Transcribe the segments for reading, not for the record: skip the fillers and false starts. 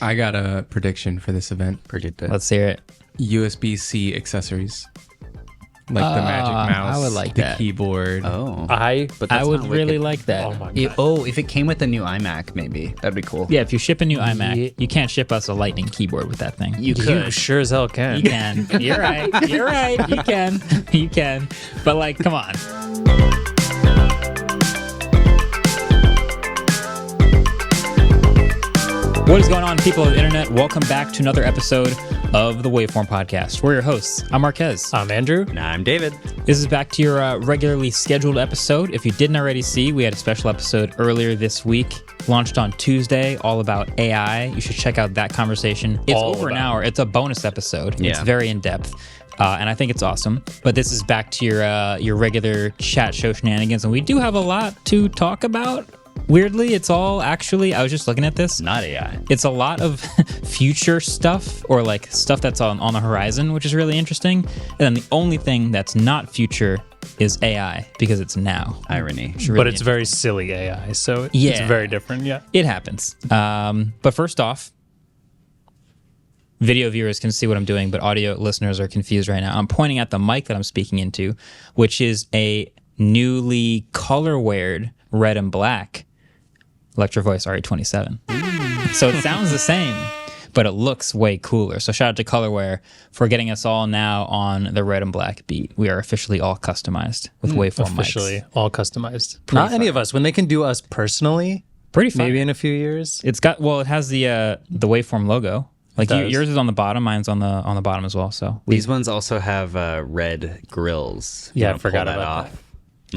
I got a prediction for this event. Predict it. Let's hear it. USB-C accessories. Like the magic mouse, I would like the that. keyboard. Oh. But I would not really wicked. like that. Oh my god. If it came with a new iMac, maybe. That'd be cool. Yeah, if you ship a new iMac, you can't ship us a Lightning keyboard with that thing. You could. You sure as hell can. You can. You're right. You're right. You can. You can. But like, come on. What is going on, people of the internet? Welcome back to another episode of the Waveform podcast. We're your hosts. I'm Marques. I'm Andrew. And I'm David. This is back to your regularly scheduled episode. If you didn't already see, we had a special episode earlier this week, launched on Tuesday, all about AI. You should check out that conversation. It's over an hour. It's a bonus episode. Yeah. It's very in-depth. And I think it's awesome. But this is back to your regular chat show shenanigans. And we do have a lot to talk about. Weirdly, it's all actually, I was just looking at this. Not AI. It's a lot of future stuff or like stuff that's on the horizon, which is really interesting. And then the only thing that's not future is AI because it's now. Irony. It's really But it's very silly AI, so it's Yeah. very different. Yeah. It happens. But first off, video viewers can see what I'm doing, but audio listeners are confused right now. I'm pointing at the mic that I'm speaking into, which is a newly color-wired red and black Electro Voice RE27. So it sounds the same, but it looks way cooler. So shout out to Colorware for getting us all now on the red and black beat. We are officially all customized with Waveform Officially mics. all customized. Not any of us. When they can do us personally, Pretty fun. maybe in a few years. It has the Waveform logo. Like does. yours is on the bottom, mine's on the bottom as well. So These ones also have red grills. You Yeah, I wanna forgot pull that about off.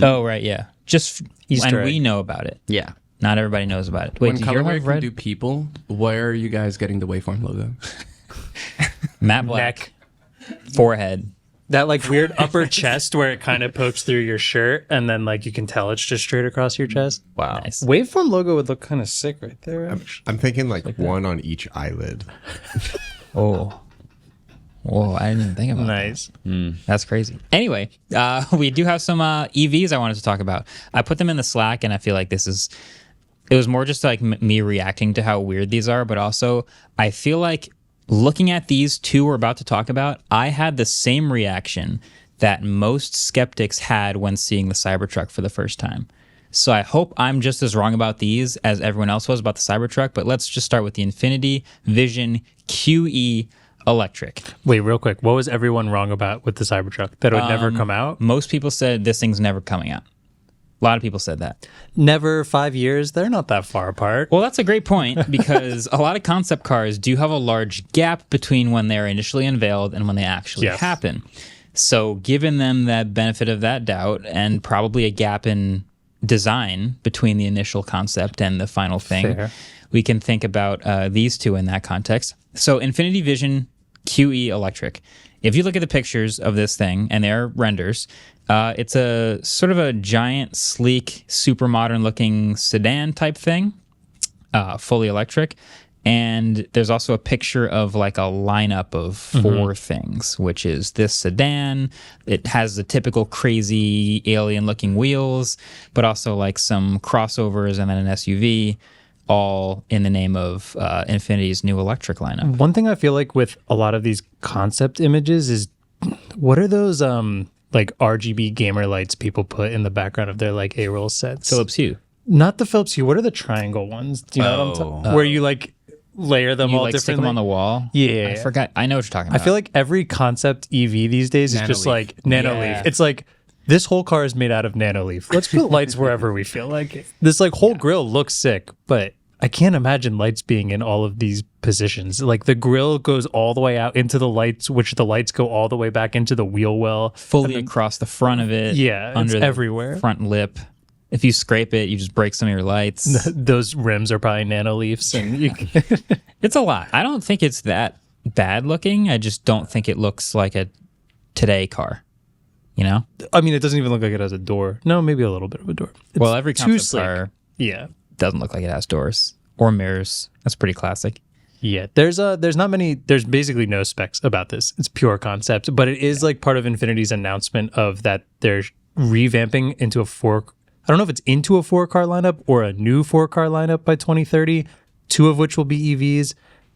Oh right, yeah. Just Easter and we egg. know about it. Yeah. Not everybody knows about it. Wait, When do you Colorware have can red? do people, where are you guys getting the Waveform logo? Matte black, Neck. forehead. That like weird upper chest where it kind of pokes through your shirt and then like you can tell it's just straight across your chest. Wow. Nice. Waveform logo would look kind of sick right there. I'm thinking like one on each eyelid. Oh. Whoa, I didn't even think about Nice. that. That's crazy. Anyway, we do have some EVs I wanted to talk about. I put them in the Slack, and I feel like it was more just like me reacting to how weird these are, but also I feel like looking at these two we're about to talk about, I had the same reaction that most skeptics had when seeing the Cybertruck for the first time. So I hope I'm just as wrong about these as everyone else was about the Cybertruck, but let's just start with the Infinity Vision QE Electric. Wait, real quick. What was everyone wrong about with the Cybertruck? That it would never come out? Most people said this thing's never coming out. A lot of people said that. Never 5 years? They're not that far apart. Well, that's a great point because a lot of concept cars do have a large gap between when they're initially unveiled and when they actually Yes. happen. So giving them that benefit of that doubt and probably a gap in design between the initial concept and the final thing, Fair. we can think about these two in that context. So Infinity Vision QE Electric. If you look at the pictures of this thing, and they're renders, it's a sort of a giant, sleek, super modern looking sedan type thing, fully electric. And there's also a picture of like a lineup of four things, which is this sedan. It has the typical crazy alien looking wheels, but also like some crossovers and then an SUV, all in the name of Infinity's new electric lineup. One thing I feel like with a lot of these concept images is what are those like RGB gamer lights people put in the background of their like A-roll sets? Philips Hue. Not the Philips Hue. What are the triangle ones? Do you know what I'm talking? Where you like layer them You all like stick differently. them on the wall? Yeah. I forgot. I know what you're talking I about. feel like every concept EV these days is just Nanoleaf. like Nanoleaf. Yeah. It's like this whole car is made out of Nanoleaf. Let's put lights wherever we feel like it. This like whole grill looks sick, but I can't imagine lights being in all of these positions. Like the grill goes all the way out into the lights, which the lights go all the way back into the wheel well. fully across the front of it. Yeah, under it's the everywhere. front lip. If you scrape it, you just break some of your lights. Those rims are probably Nanoleafs, and you It's a lot. I don't think it's that bad looking. I just don't think it looks like a today car. You know? I mean, it doesn't even look like it has a door. No, maybe a little bit of a door. It's Well, every too concept slick. car Yeah. doesn't look like it has doors or mirrors. That's pretty classic. Yeah, there's basically no specs about this. It's pure concept, but it is like part of Infinity's announcement of that they're revamping into a I don't know if it's into a 4-car lineup or a new 4-car lineup by 2030, 2 of which will be EVs.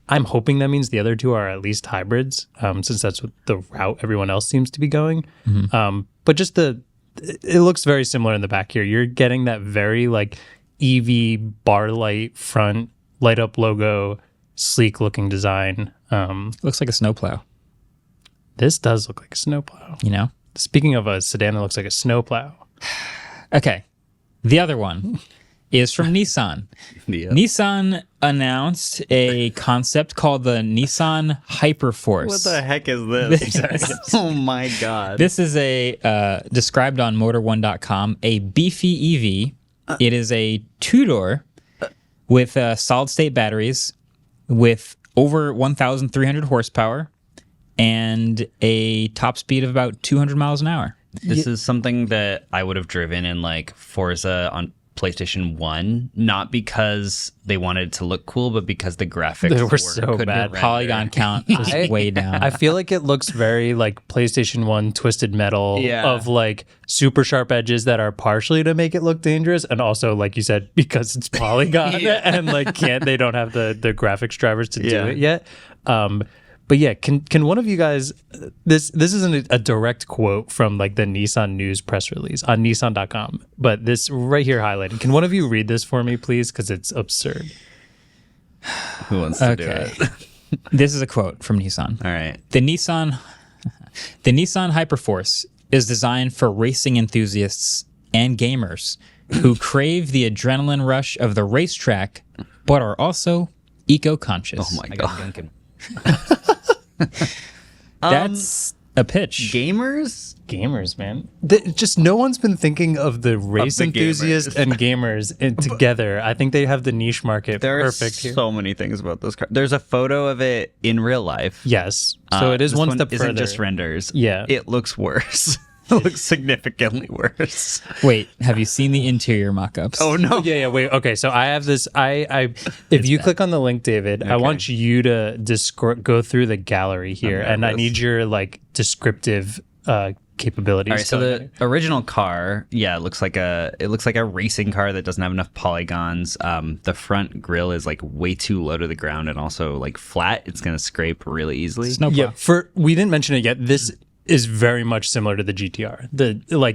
I'm hoping that means the other two are at least hybrids, since that's what the route everyone else seems to be going. But just it looks very similar in the back here. You're getting that very like EV bar light front, light up logo, sleek looking design. Looks like a snowplow. This does look like a snowplow. You know. Speaking of a sedan that looks like a snowplow. Okay, the other one is from Nissan. Yeah. Nissan announced a concept called the Nissan Hyperforce. What the heck is this? Oh my god. This is a described on motor1.com, a beefy EV. It is a two-door with solid state batteries with over 1,300 horsepower and a top speed of about 200 miles an hour. This is something that I would have driven in like Forza on PlayStation 1, not because they wanted to look cool, but because the graphics They were so couldn't bad. render. Polygon count is way down. I feel like it looks very like PlayStation 1 Twisted Metal Yeah. of like super sharp edges that are partially to make it look dangerous, and also like you said, because it's Polygon and like they don't have the graphics drivers to do it yet. But yeah, can one of you guys, this isn't a direct quote from like the Nissan news press release on Nissan.com, but this right here highlighted. Can one of you read this for me, please? Because it's absurd. Who wants to do it? This is a quote from Nissan. All right. The Nissan Hyperforce is designed for racing enthusiasts and gamers who crave the adrenaline rush of the racetrack, but are also eco-conscious. Oh my god. That's a pitch. Gamers? Man. Just no one's been thinking of the race the enthusiasts and gamers together. I think they have the niche market There are perfect here. so many things about this car. There's a photo of it in real life. Yes. So it is This one step isn't further. just renders. Yeah. It looks worse. It looks significantly worse. Wait, have you seen the interior mock-ups? Oh no. Yeah, wait. Okay, so I have this. If you click on the link, David, I want you to go through the gallery here, and I need your like descriptive capabilities. All right, so the original car, it looks like a racing car that doesn't have enough polygons. The front grille is like way too low to the ground and also like flat. It's gonna scrape really easily. Snowplow. Yeah, we didn't mention it yet. This is very much similar to the GTR.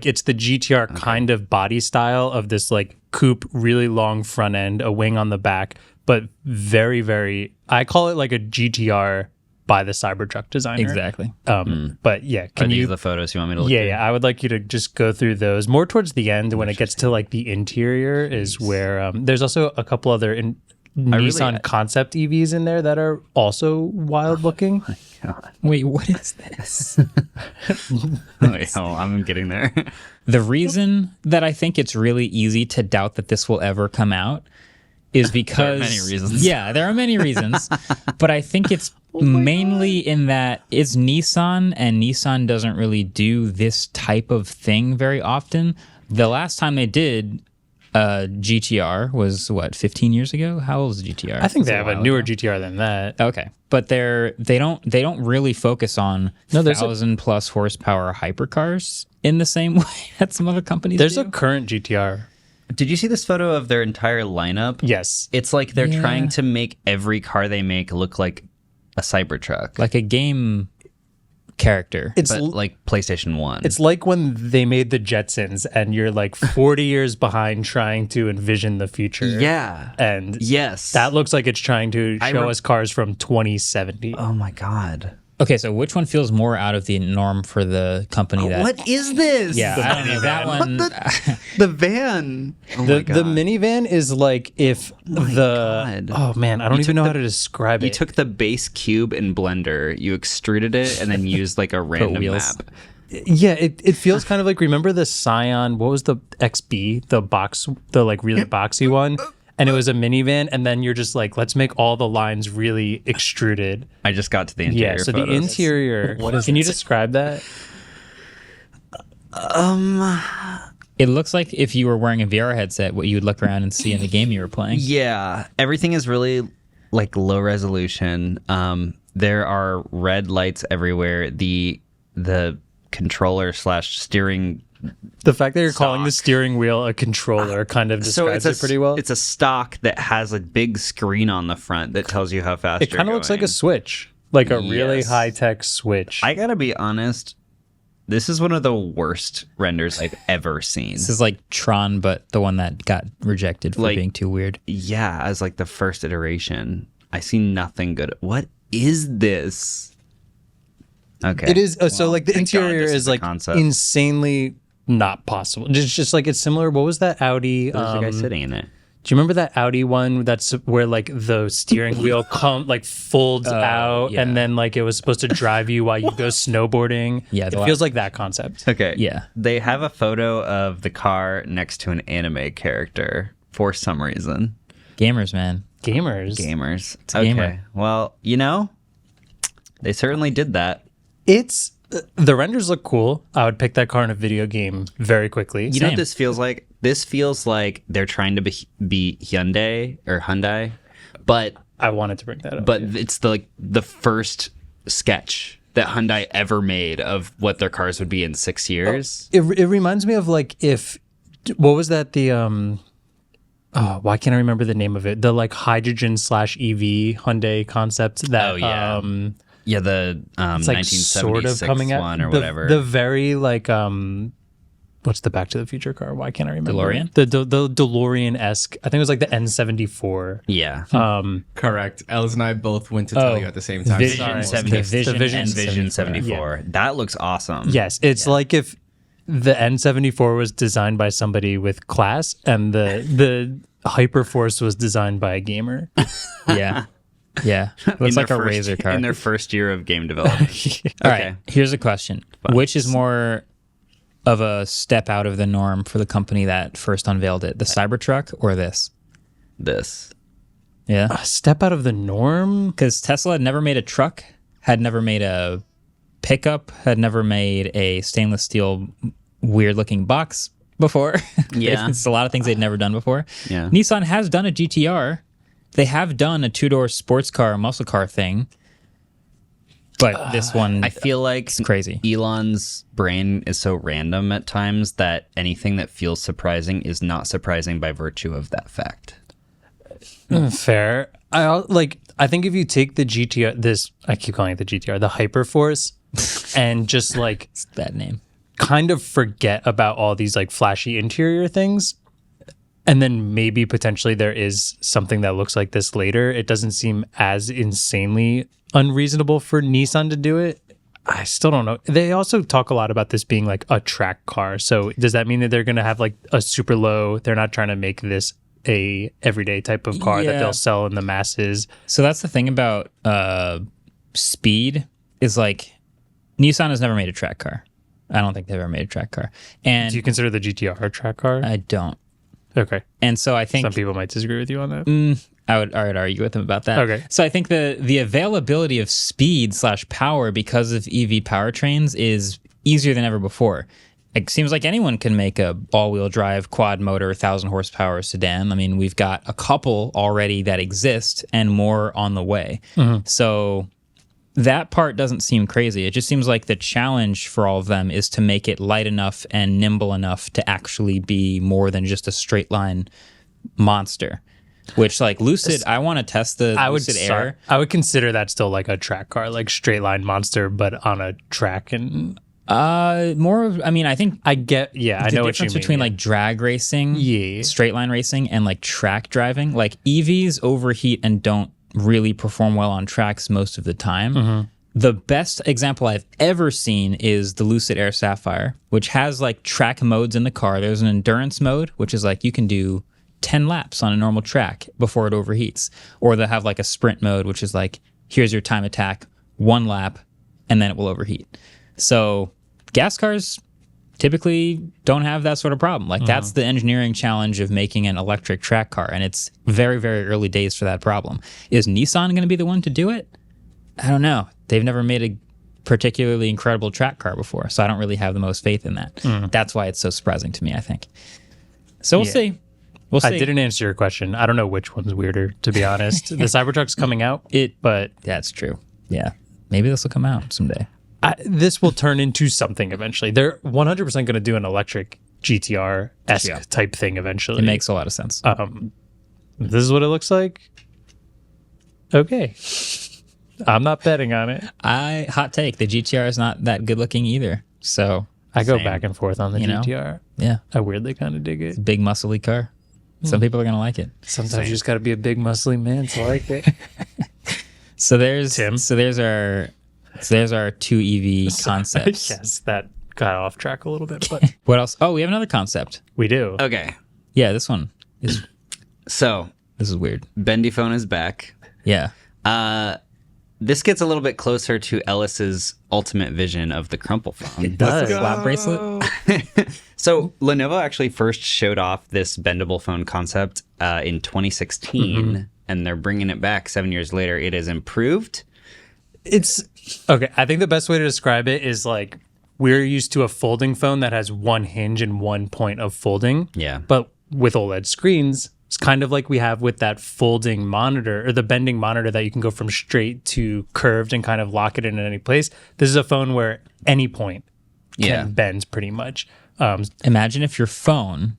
It's the GTR kind of body style of this like coupe, really long front end, a wing on the back, but very, very. I call it like a GTR by the Cybertruck designer. Exactly. But yeah, Are these the photos you want me to look through? Yeah, I would like you to just go through those more towards the end when it gets to like the interior is where there's also a couple other Nissan concept EVs in there that are also wild looking. Wait, what is this? Wait, I'm getting there. The reason that I think it's really easy to doubt that this will ever come out is because... There are many reasons. Yeah, there are many reasons. But I think it's mainly in that it's Nissan, and Nissan doesn't really do this type of thing very often. The last time they did GTR was, 15 years ago? How old is GTR? I think they That's have a while newer ago. GTR than that. Okay, but they don't really focus on 1,000+ horsepower hypercars in the same way that some other companies There's do. a current GTR. Did you see this photo of their entire lineup? Yes. It's like they're trying to make every car they make look like a Cybertruck. like a game character. It's but like PlayStation 1. It's like when they made the Jetsons and you're like 40 years behind trying to envision the future. Yeah. And Yes. that looks like it's trying to show us cars from 2070. Oh my god. Okay, so which one feels more out of the norm for the company that... What is this? Yeah, I don't know. That one... The van. Oh The my god. the minivan is like if God. Oh man, I don't even know how to describe You it. took the base cube in Blender, you extruded it, and then used like a random wheels. map. Yeah, it feels kind of like, remember the Scion, what was the XB, the like really boxy one? And it was a minivan, and then you're just like, let's make all the lines really extruded. I just got to the interior. Yeah, so the photos. interior, can you describe that? It looks like if you were wearing a VR headset, what you would look around and see in the game you were playing. Yeah, everything is really like low resolution. There are red lights everywhere. The controller slash steering. The fact that you're calling the steering wheel a controller kind of describes it pretty well. It's a stock that has a big screen on the front that tells you how fast It kind of looks like a Switch, like a really Yes. high-tech Switch. I gotta be honest, this is one of the worst renders I've ever seen. This is like Tron, but the one that got rejected for Like- being too weird. Yeah, as like the first iteration. I see nothing good. What is this? Okay. It is so like the thank God interior this is a like concept. insanely not possible. Just like it's similar. What was that Audi? There's a guy sitting in it. Do you remember that Audi one that's where like the steering wheel folds out yeah. and then like it was supposed to drive you while you go snowboarding? Yeah, it the feels like that concept. Okay. Yeah. They have a photo of the car next to an anime character for some reason. Gamers, man. Gamers. Gamers. a Okay. gamer. Well, they certainly did that. It's the renders look cool. I would pick that car in a video game very quickly. You know what Same. this feels like? This feels like they're trying to be Hyundai, but I wanted to bring that up. it's the first sketch that Hyundai ever made of what their cars would be in 6 years. It reminds me of like what was that why can't I remember the name of it? The like hydrogen / EV Hyundai concept that Oh, yeah. Yeah, the it's like 1976 sort of coming out one or the, whatever. The very like what's the Back to the Future car? Why can't I remember? DeLorean? The DeLorean-esque. I think it was like the N74. yeah. Correct. Els and I both went to tell you at the same time. Vision Sorry. 74. The Vision and 74. That looks awesome. Yes, it's like if the N74 was designed by somebody with class and the Hyperforce was designed by a gamer. Yeah. Yeah. Looks In like a their first- razor car. in their first year of game development. All Okay. right. Here's a question. Which is more of a step out of the norm for the company that first unveiled it? The Cybertruck or this? This. Yeah. A step out of the norm? Because Tesla had never made a truck, had never made a pickup, had never made a stainless steel weird looking box before. Yeah. It's a lot of things they'd never done before. Yeah. Nissan has done a GTR. They have done a two-door sports car, muscle car thing. But this one, I feel like it's crazy. Elon's brain is so random at times that anything that feels surprising is not surprising by virtue of that fact. Fair. I think if you take the GTR, I keep calling it the GTR, the Hyperforce, and just like It's a bad name. kind of forget about all these like flashy interior things, and then maybe potentially there is something that looks like this later, it doesn't seem as insanely unreasonable for Nissan to do it. I still don't know. They also talk a lot about this being like a track car. So does that mean that they're going to have like a super low, they're not trying to make this a everyday type of car that Yeah. they'll sell in the masses? So that's the thing about speed is like Nissan has never made a track car. I don't think they've ever made a track car. And Do you consider the GTR a track car? I don't. Okay. And so I think Some people might disagree with you on that. I would argue with them about that. Okay. So I think the availability of speed / power because of EV powertrains is easier than ever before. It seems like anyone can make a all-wheel drive quad motor 1,000 horsepower sedan. I mean, we've got a couple already that exist and more on the way. So that part doesn't seem crazy. It just seems like the challenge for all of them is to make it light enough and nimble enough to actually be more than just a straight line monster. Which, like Lucid, I want to test the Lucid Air. I would consider that still like a track car, like straight line monster, but on a track. And More of, I mean, I think I get, yeah, I the know what you difference mean. between like drag racing, Yeah. straight line racing, and like track driving. Like EVs overheat and don't really perform well on tracks most of the time. The best example I've ever seen is the Lucid Air Sapphire, which has like track modes in the car. There's an endurance mode, which is like you can do 10 laps on a normal track before it overheats. Or they'll have like a sprint mode, which is like, here's your time attack, 1 lap, and then it will overheat. So gas cars typically don't have that sort of problem. Like that's the engineering challenge of making an electric track car. And it's very, very early days for that problem. Is Nissan going to be the one to do it? I don't know. They've never made a particularly incredible track car before. So I don't really have the most faith in that. That's why it's so surprising to me, I think. So we'll see. We'll see. I didn't answer your question. I don't know which one's weirder, to be honest. The Cybertruck's coming out, but That's true. Yeah. Maybe this will come out someday. this will turn into something eventually. They're 100% going to do an electric GTR-esque type thing eventually. It makes a lot of sense. This is what it looks like. Okay. I'm not betting on it. Hot take. The GTR is not that good looking either. So I go back and forth on the GTR. Yeah. I weirdly kind of dig it. Big muscly car. Some people are going to like it. Sometimes you just got to be a big muscly man to like it. So there's Tim? there's our two EV concepts. Yes, that got off track a little bit, but What else? Oh, we have another concept. we do. Okay. Yeah, this one is So, this is weird. Bendy phone is back. Yeah. This gets a little bit closer to Ellis's ultimate vision of the crumple phone. It does. Slap bracelet. So Lenovo actually first showed off this bendable phone concept in 2016, and they're bringing it back 7 years later. It is improved. It's okay. I think the best way to describe it is like we're used to a folding phone that has one hinge and one point of folding. Yeah. But with OLED screens, it's kind of like we have with that folding monitor or the bending monitor that you can go from straight to curved and kind of lock it in at any place. This is a phone where any point can bend pretty much. Imagine if your phone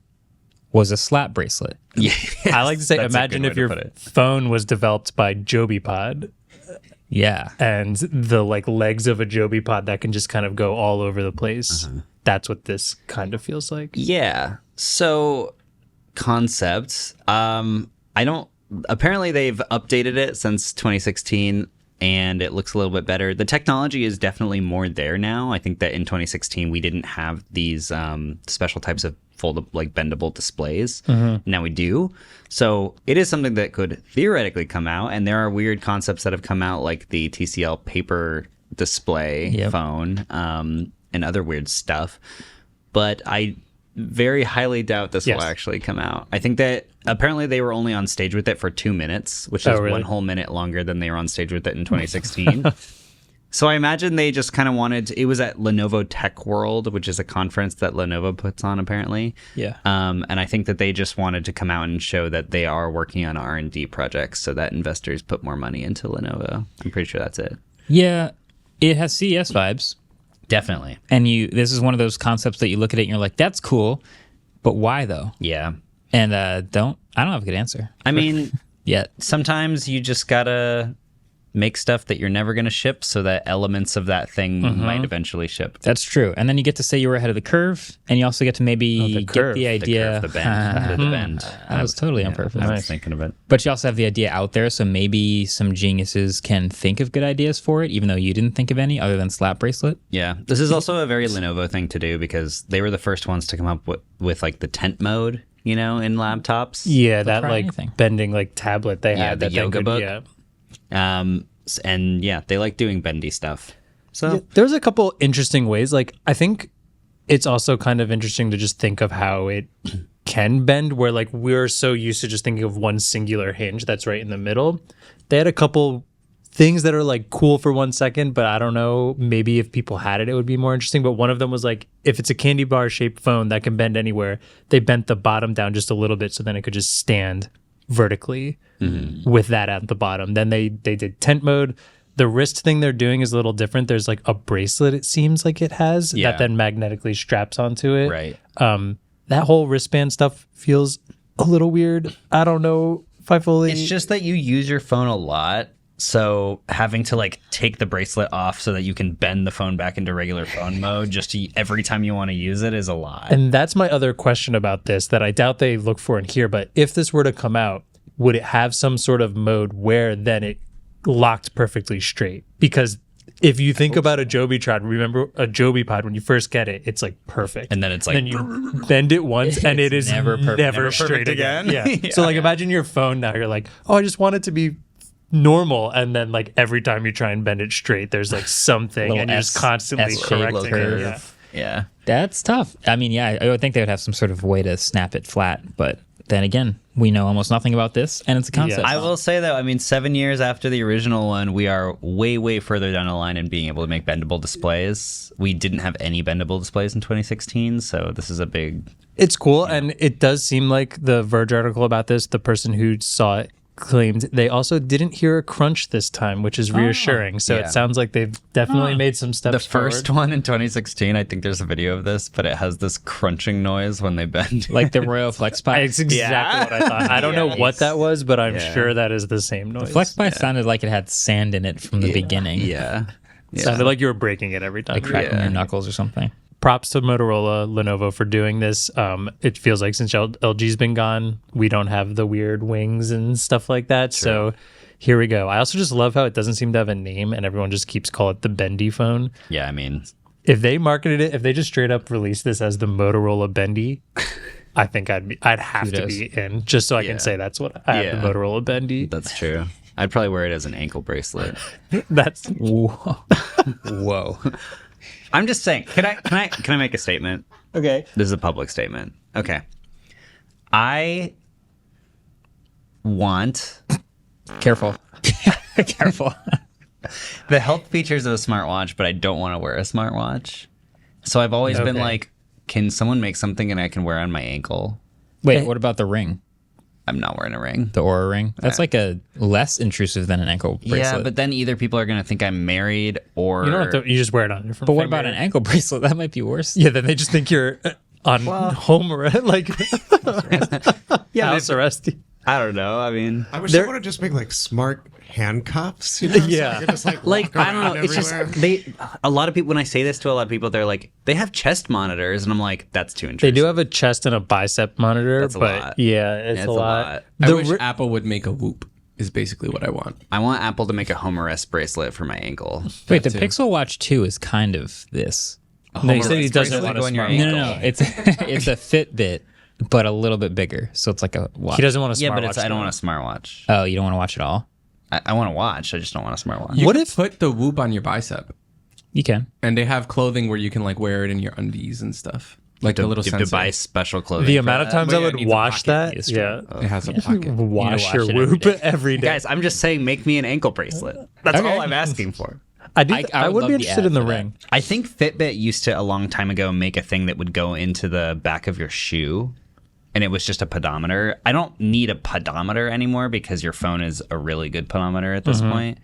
was a slap bracelet. Yeah. I like to say, That's a imagine good if way to your put it. phone was developed by JobiPod Yeah. and the like legs of a JobiPod that can just kind of go all over the place. That's what this kind of feels like. Yeah. So concepts. Apparently they've updated it since 2016 and it looks a little bit better. The technology is definitely more there now. I think that in 2016 we didn't have these special types of foldable, like bendable displays. Now we do. So it is something that could theoretically come out, and there are weird concepts that have come out like the TCL paper display phone and other weird stuff. But I very highly doubt this will actually come out. I think that apparently they were only on stage with it for 2 minutes, which is really? 1 whole minute longer than they were on stage with it in 2016. So I imagine they just kind of wanted it was at Lenovo Tech World, which is a conference that Lenovo puts on apparently. Yeah. And I think that they just wanted to come out and show that they are working on R&D projects so that investors put more money into Lenovo. I'm pretty sure that's it. Yeah. It has CES vibes. Definitely. And this is one of those concepts that you look at it and you're like, that's cool, but why though? Yeah. And I don't have a good answer I mean, yet. sometimes you just gotta make stuff that you're never going to ship so that elements of that thing might eventually ship. That's true. And then you get to say you were ahead of the curve, and you also get to maybe get the idea. The bend. The bend. That was totally on purpose. I was thinking of it. But you also have the idea out there, so maybe some geniuses can think of good ideas for it, even though you didn't think of any other than slap bracelet. Yeah. This is also a very Lenovo thing to do because they were the first ones to come up with like the tent mode, in laptops. Yeah, that try like anything. bending like tablet they had. the that yoga could, book. Yeah. And yeah, they like doing bendy stuff. So There's a couple interesting ways. Like, I think it's also kind of interesting to just think of how it can bend, where like we're so used to just thinking of one singular hinge that's right in the middle. They had a couple things that are like cool for 1 second, but I don't know, maybe if people had it, it would be more interesting. But one of them was like, if it's a candy bar shaped phone that can bend anywhere, they bent the bottom down just a little bit so then it could just stand vertically with that at the bottom. Then they did tent mode. The wrist thing they're doing is a little different. There's like a bracelet, it seems like it has, that then magnetically straps onto it. Right. That whole wristband stuff feels a little weird. I don't know if I fully... It's just that you use your phone a lot. So having to like take the bracelet off so that you can bend the phone back into regular phone mode every time you want to use it is a lot. And that's my other question about this that I doubt they look for in here. But if this were to come out, would it have some sort of mode where then it locked perfectly straight? Because if you think about a JobiPod, remember a JobiPod, when you first get it, it's like perfect. And then it's like... Then you bend it once and it is never straight again. Yeah. So like imagine your phone now. You're like, oh, I just want it to be normal, and then like every time you try and bend it straight, there's like something and you're just constantly correcting it. Yeah. That's tough. I mean, yeah, I would think they would have some sort of way to snap it flat, but then again, we know almost nothing about this, and it's a concept. I will say though, I mean, 7 years after the original one, we are way, way further down the line in being able to make bendable displays. We didn't have any bendable displays in 2016, so this is a big... It's cool, and it does seem like the Verge article about this, the person who saw it claimed they also didn't hear a crunch this time, which is reassuring. So yeah. it sounds like they've definitely made some steps The first forward. one in 2016, I think there's a video of this, but it has this crunching noise when they bend. Like the Royal FlexPi. It's exactly what I thought. I don't know what that was, but I'm sure that is the same noise. FlexPi sounded like it had sand in it from the beginning. Yeah. Sounded like you were breaking it every time. Like cracking your knuckles or something. Props to Motorola, Lenovo for doing this. It feels like since LG's been gone, we don't have the weird wings and stuff like that. So here we go. I also just love how it doesn't seem to have a name and everyone just keeps calling it the Bendy phone. Yeah, I mean, If they marketed it, if they just straight up released this as the Motorola Bendy, I think I'd have to be in just so I can say that's what I have, the Motorola Bendy. that's true. I'd probably wear it as an ankle bracelet. That's Whoa. I'm just saying. Can I make a statement? okay. This is a public statement. Okay. I want Careful. Careful. the health features of a smartwatch, but I don't want to wear a smartwatch. So I've always been like, can someone make something and I can wear on my ankle? Wait, what about the ring? I'm not wearing a ring. The Aura ring? That's like a less intrusive than an ankle bracelet. Yeah, but then either people are going to think I'm married or... You don't have to, you just wear it on your But what about an ankle bracelet? That might be worse. Yeah, then they just think you're on home arrest, like house arrest. I don't know. I mean... I wish they would have just make like smart handcuffs. You know? So Yeah. I could just like Like, walk I don't know. around It's just... everywhere. A lot of people, when I say this to a lot of people, they're like, they have chest monitors. And I'm like, that's too They intrusive. do have a chest and a bicep monitor, That's a but lot. yeah, it's It's a lot. I The wish ri- Apple would make a Whoop. Is basically what I want. I want Apple to make a home arrest bracelet for my ankle. Wait, the too. Pixel Watch 2 is kind of this. No, he said he doesn't want go a in your smart. No. It's it's a Fitbit, but a little bit bigger. So it's like a watch. He doesn't want a Yeah, smart but watch. I don't though. want a smartwatch. Oh, you don't want to watch it all? I want to watch. I just don't want a smartwatch. You What could if- put the Whoop on your bicep? You can. And they have clothing where you can like wear it in your undies and stuff. Like the little to sensor. buy special clothing. The for amount of that. times But I yeah, it would needs a wash pocket. that. It's Yeah. It has a pocket. Wash wash your it every Whoop day. every day. Guys, I'm just saying, make me an ankle bracelet. That's Okay. all I'm asking for. I do. I I would would love be the interested ad in the for that. ring. I think Fitbit used to, a long time ago, make a thing that would go into the back of your shoe, and it was just a pedometer. I don't need a pedometer anymore because your phone is a really good pedometer at this point.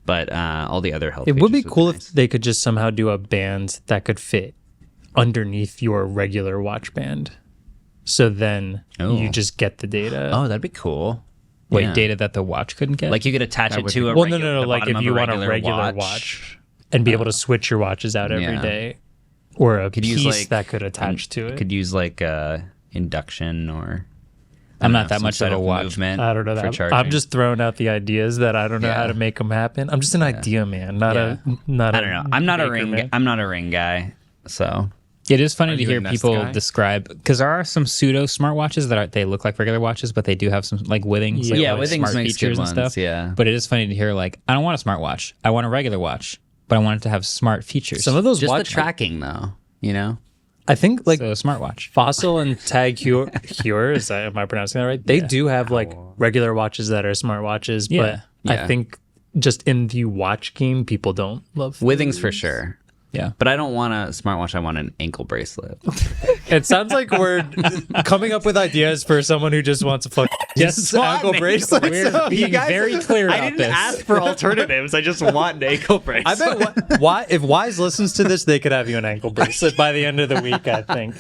But all the other health It would be features cool nice. if they could just somehow do a band that could fit underneath your regular watch band. So then you just get the data. Oh, that'd be cool. Wait, Yeah. date that the watch couldn't get? Like you could attach it would to be- a Well, regular, no. the Like bottom if of you want a regular watch and be able to switch your watches out every day, or a Could piece use like that could attach to it. Could use like induction or I'm not know, that some much sort of a watch. movement I don't know for that. charging. I'm just throwing out the ideas that I don't know how to make them happen. I'm just an idea man, not Yeah. not. I don't know. I'm not a maker ring. man. I'm not a ring guy. So It is funny to you a hear Nest people guy? describe, because there are some pseudo smartwatches that are, they look like regular watches, but they do have some like Withings, like, Yeah, like Withings smart makes features good and ones, stuff. yeah. But it is funny to hear like, I don't want a smartwatch. I want a regular watch, but I want it to have smart features. Some of those just the watch tracking though, you know. I think like so a smartwatch. Fossil and Tag Heuer, am I pronouncing that right? They do have like regular watches that are smartwatches, Yeah. but I think just in the watch game, people don't love Withings for sure. Yeah. But I don't want a smartwatch. I want an ankle bracelet. It sounds like we're coming up with ideas for someone who just wants a fuck Just ankle bracelet. We're being very clear about this. for alternatives. I just want an ankle bracelet. I bet why if Wise listens to this, they could have you an ankle bracelet by the end of the week. I think.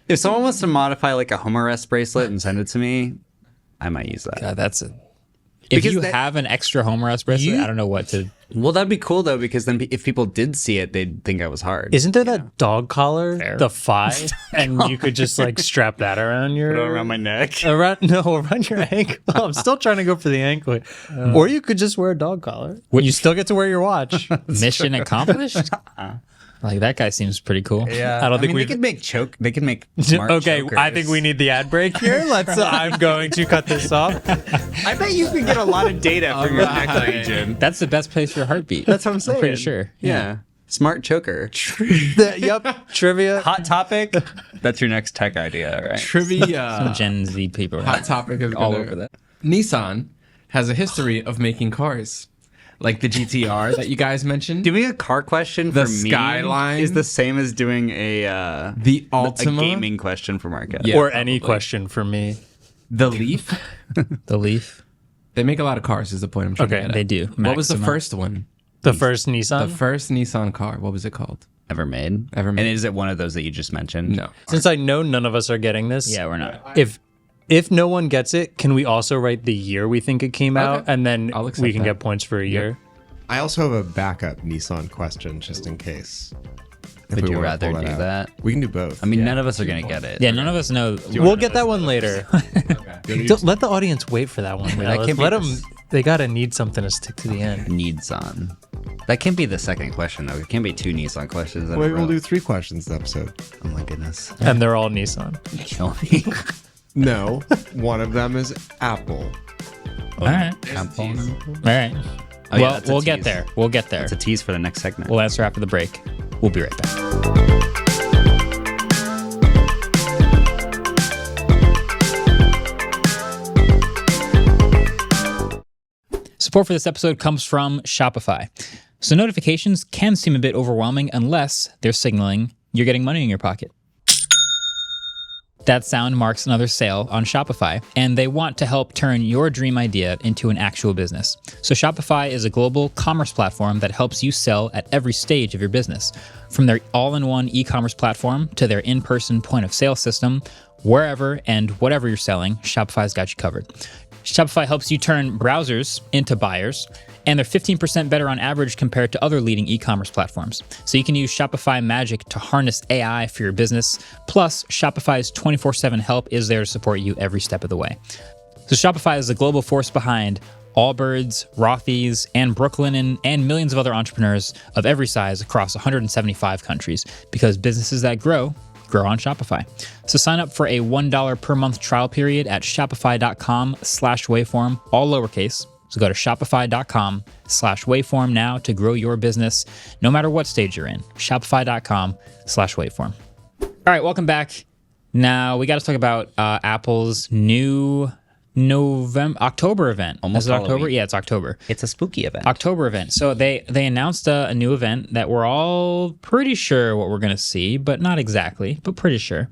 If someone wants to modify like a home arrest bracelet and send it to me, I might use that. God, that's a. If Because you that- have an extra home arrest bracelet, I don't know what to. Well, that'd be cool though, because then if people did see it, they'd think I was hard. Isn't there that dog collar, Fair. the Phi, and you could just like strap that around your my neck. around your ankle. I'm still trying to go for the ankle, or you could just wear a dog collar. You still get to wear your watch. Mission accomplished. Like that guy seems pretty cool. Yeah, I don't think they we could make choke. They could make smart Okay, chokers. I think we need the ad break here. I'm going to cut this off. I bet you could get a lot of data from your neck region. That's the best place for your heartbeat. That's what I'm saying. I'm pretty sure. Yeah. Smart choker. Yep, trivia. Hot topic. That's your next tech idea, right? Trivia. Gen Z people. Hot topic is all gonna- over that. Nissan has a history of making cars, like the GTR that you guys mentioned. Doing a car question The for me Skyline. is the same as doing a The Altima, gaming question for Marques. Yeah, or any probably. question for me. The Leaf, The Leaf. They make a lot of cars. Is the point I'm trying to get at. They do. What was the Maxima. first one? The first Nissan? The first Nissan car. What was it called? Ever made? Ever made. And is it one of those that you just mentioned? No. Since I know none of us are getting this, Yeah, we're not. if no one gets it, can we also write the year we think it came out, and then I'll accept we can that. get points for a year? I also have a backup Nissan question just in case. If Would we you wanna rather pull do out. that? We can do both. I mean, none of us are going to get it. Yeah, none of us know. We'll get that one later. Don't let the audience wait for that one. that can't be Let them. this- They gotta need something to stick to the end. Nissan. That can't be the second question, though. It can't be 2 Nissan questions. in a Wait, we'll row. do 3 questions this episode. Oh my goodness. And they're all Nissan. Kill me. No, one of them is Apple. All right. Apple. All right. Oh, yeah, Well, that's a we'll get tease. there. We'll get there. It's a tease for the next segment. We'll answer after the break. We'll be right back. Support for this episode comes from Shopify. So notifications can seem a bit overwhelming unless they're signaling you're getting money in your pocket. That sound marks another sale on Shopify, and they want to help turn your dream idea into an actual business. So Shopify is a global commerce platform that helps you sell at every stage of your business. From their all-in-one e-commerce platform to their in-person point-of-sale system, wherever and whatever you're selling, Shopify's got you covered. Shopify helps you turn browsers into buyers, and they're 15% better on average compared to other leading e-commerce platforms. So you can use Shopify Magic to harness AI for your business. Plus, Shopify's 24/7 help is there to support you every step of the way. So Shopify is the global force behind Allbirds, Rothy's, and Brooklyn, and millions of other entrepreneurs of every size across 175 countries, because businesses that grow on Shopify. So sign up for a $1 per month trial period at shopify.com/waveform, all lowercase. So go to shopify.com/waveform now to grow your business, no matter what stage you're in. Shopify.com/waveform. All right, welcome back. Now we got to talk about Apple's new October event. Almost Is it October? Halloween. Yeah, it's October. It's a spooky event. October event. So they announced a new event that we're all pretty sure what we're going to see, but not exactly, but pretty sure.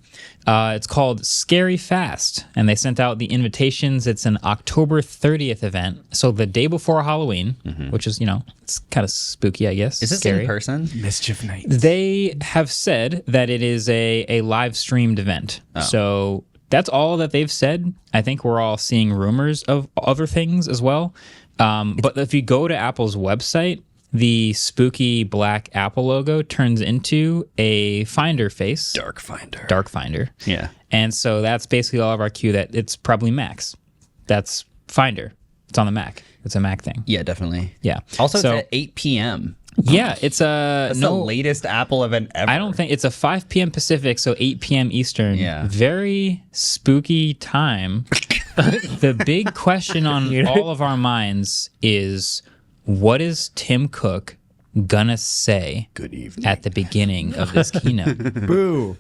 It's called Scary Fast, and they sent out the invitations. It's an October 30th event, so the day before Halloween, which is, it's kind of spooky, I guess. Is this Scary. in person? Mischief Night. They have said that it is a live streamed event. So that's all that they've said. I think we're all seeing rumors of other things as well. But if you go to Apple's website, the spooky black Apple logo turns into a Finder face. Dark Finder. Dark Finder. Yeah. And so that's basically all of our cue that it's probably Macs. That's Finder. It's on the Mac. It's a Mac thing. Yeah, definitely. Yeah. Also, So- it's at 8 p.m. Yeah, it's That's the latest Apple event ever. I don't think it's a 5 p.m. Pacific, so 8 p.m. Eastern. Yeah. Very spooky time. The big question on all of our minds is, what is Tim Cook gonna say Good evening. at the beginning of this keynote? Boo.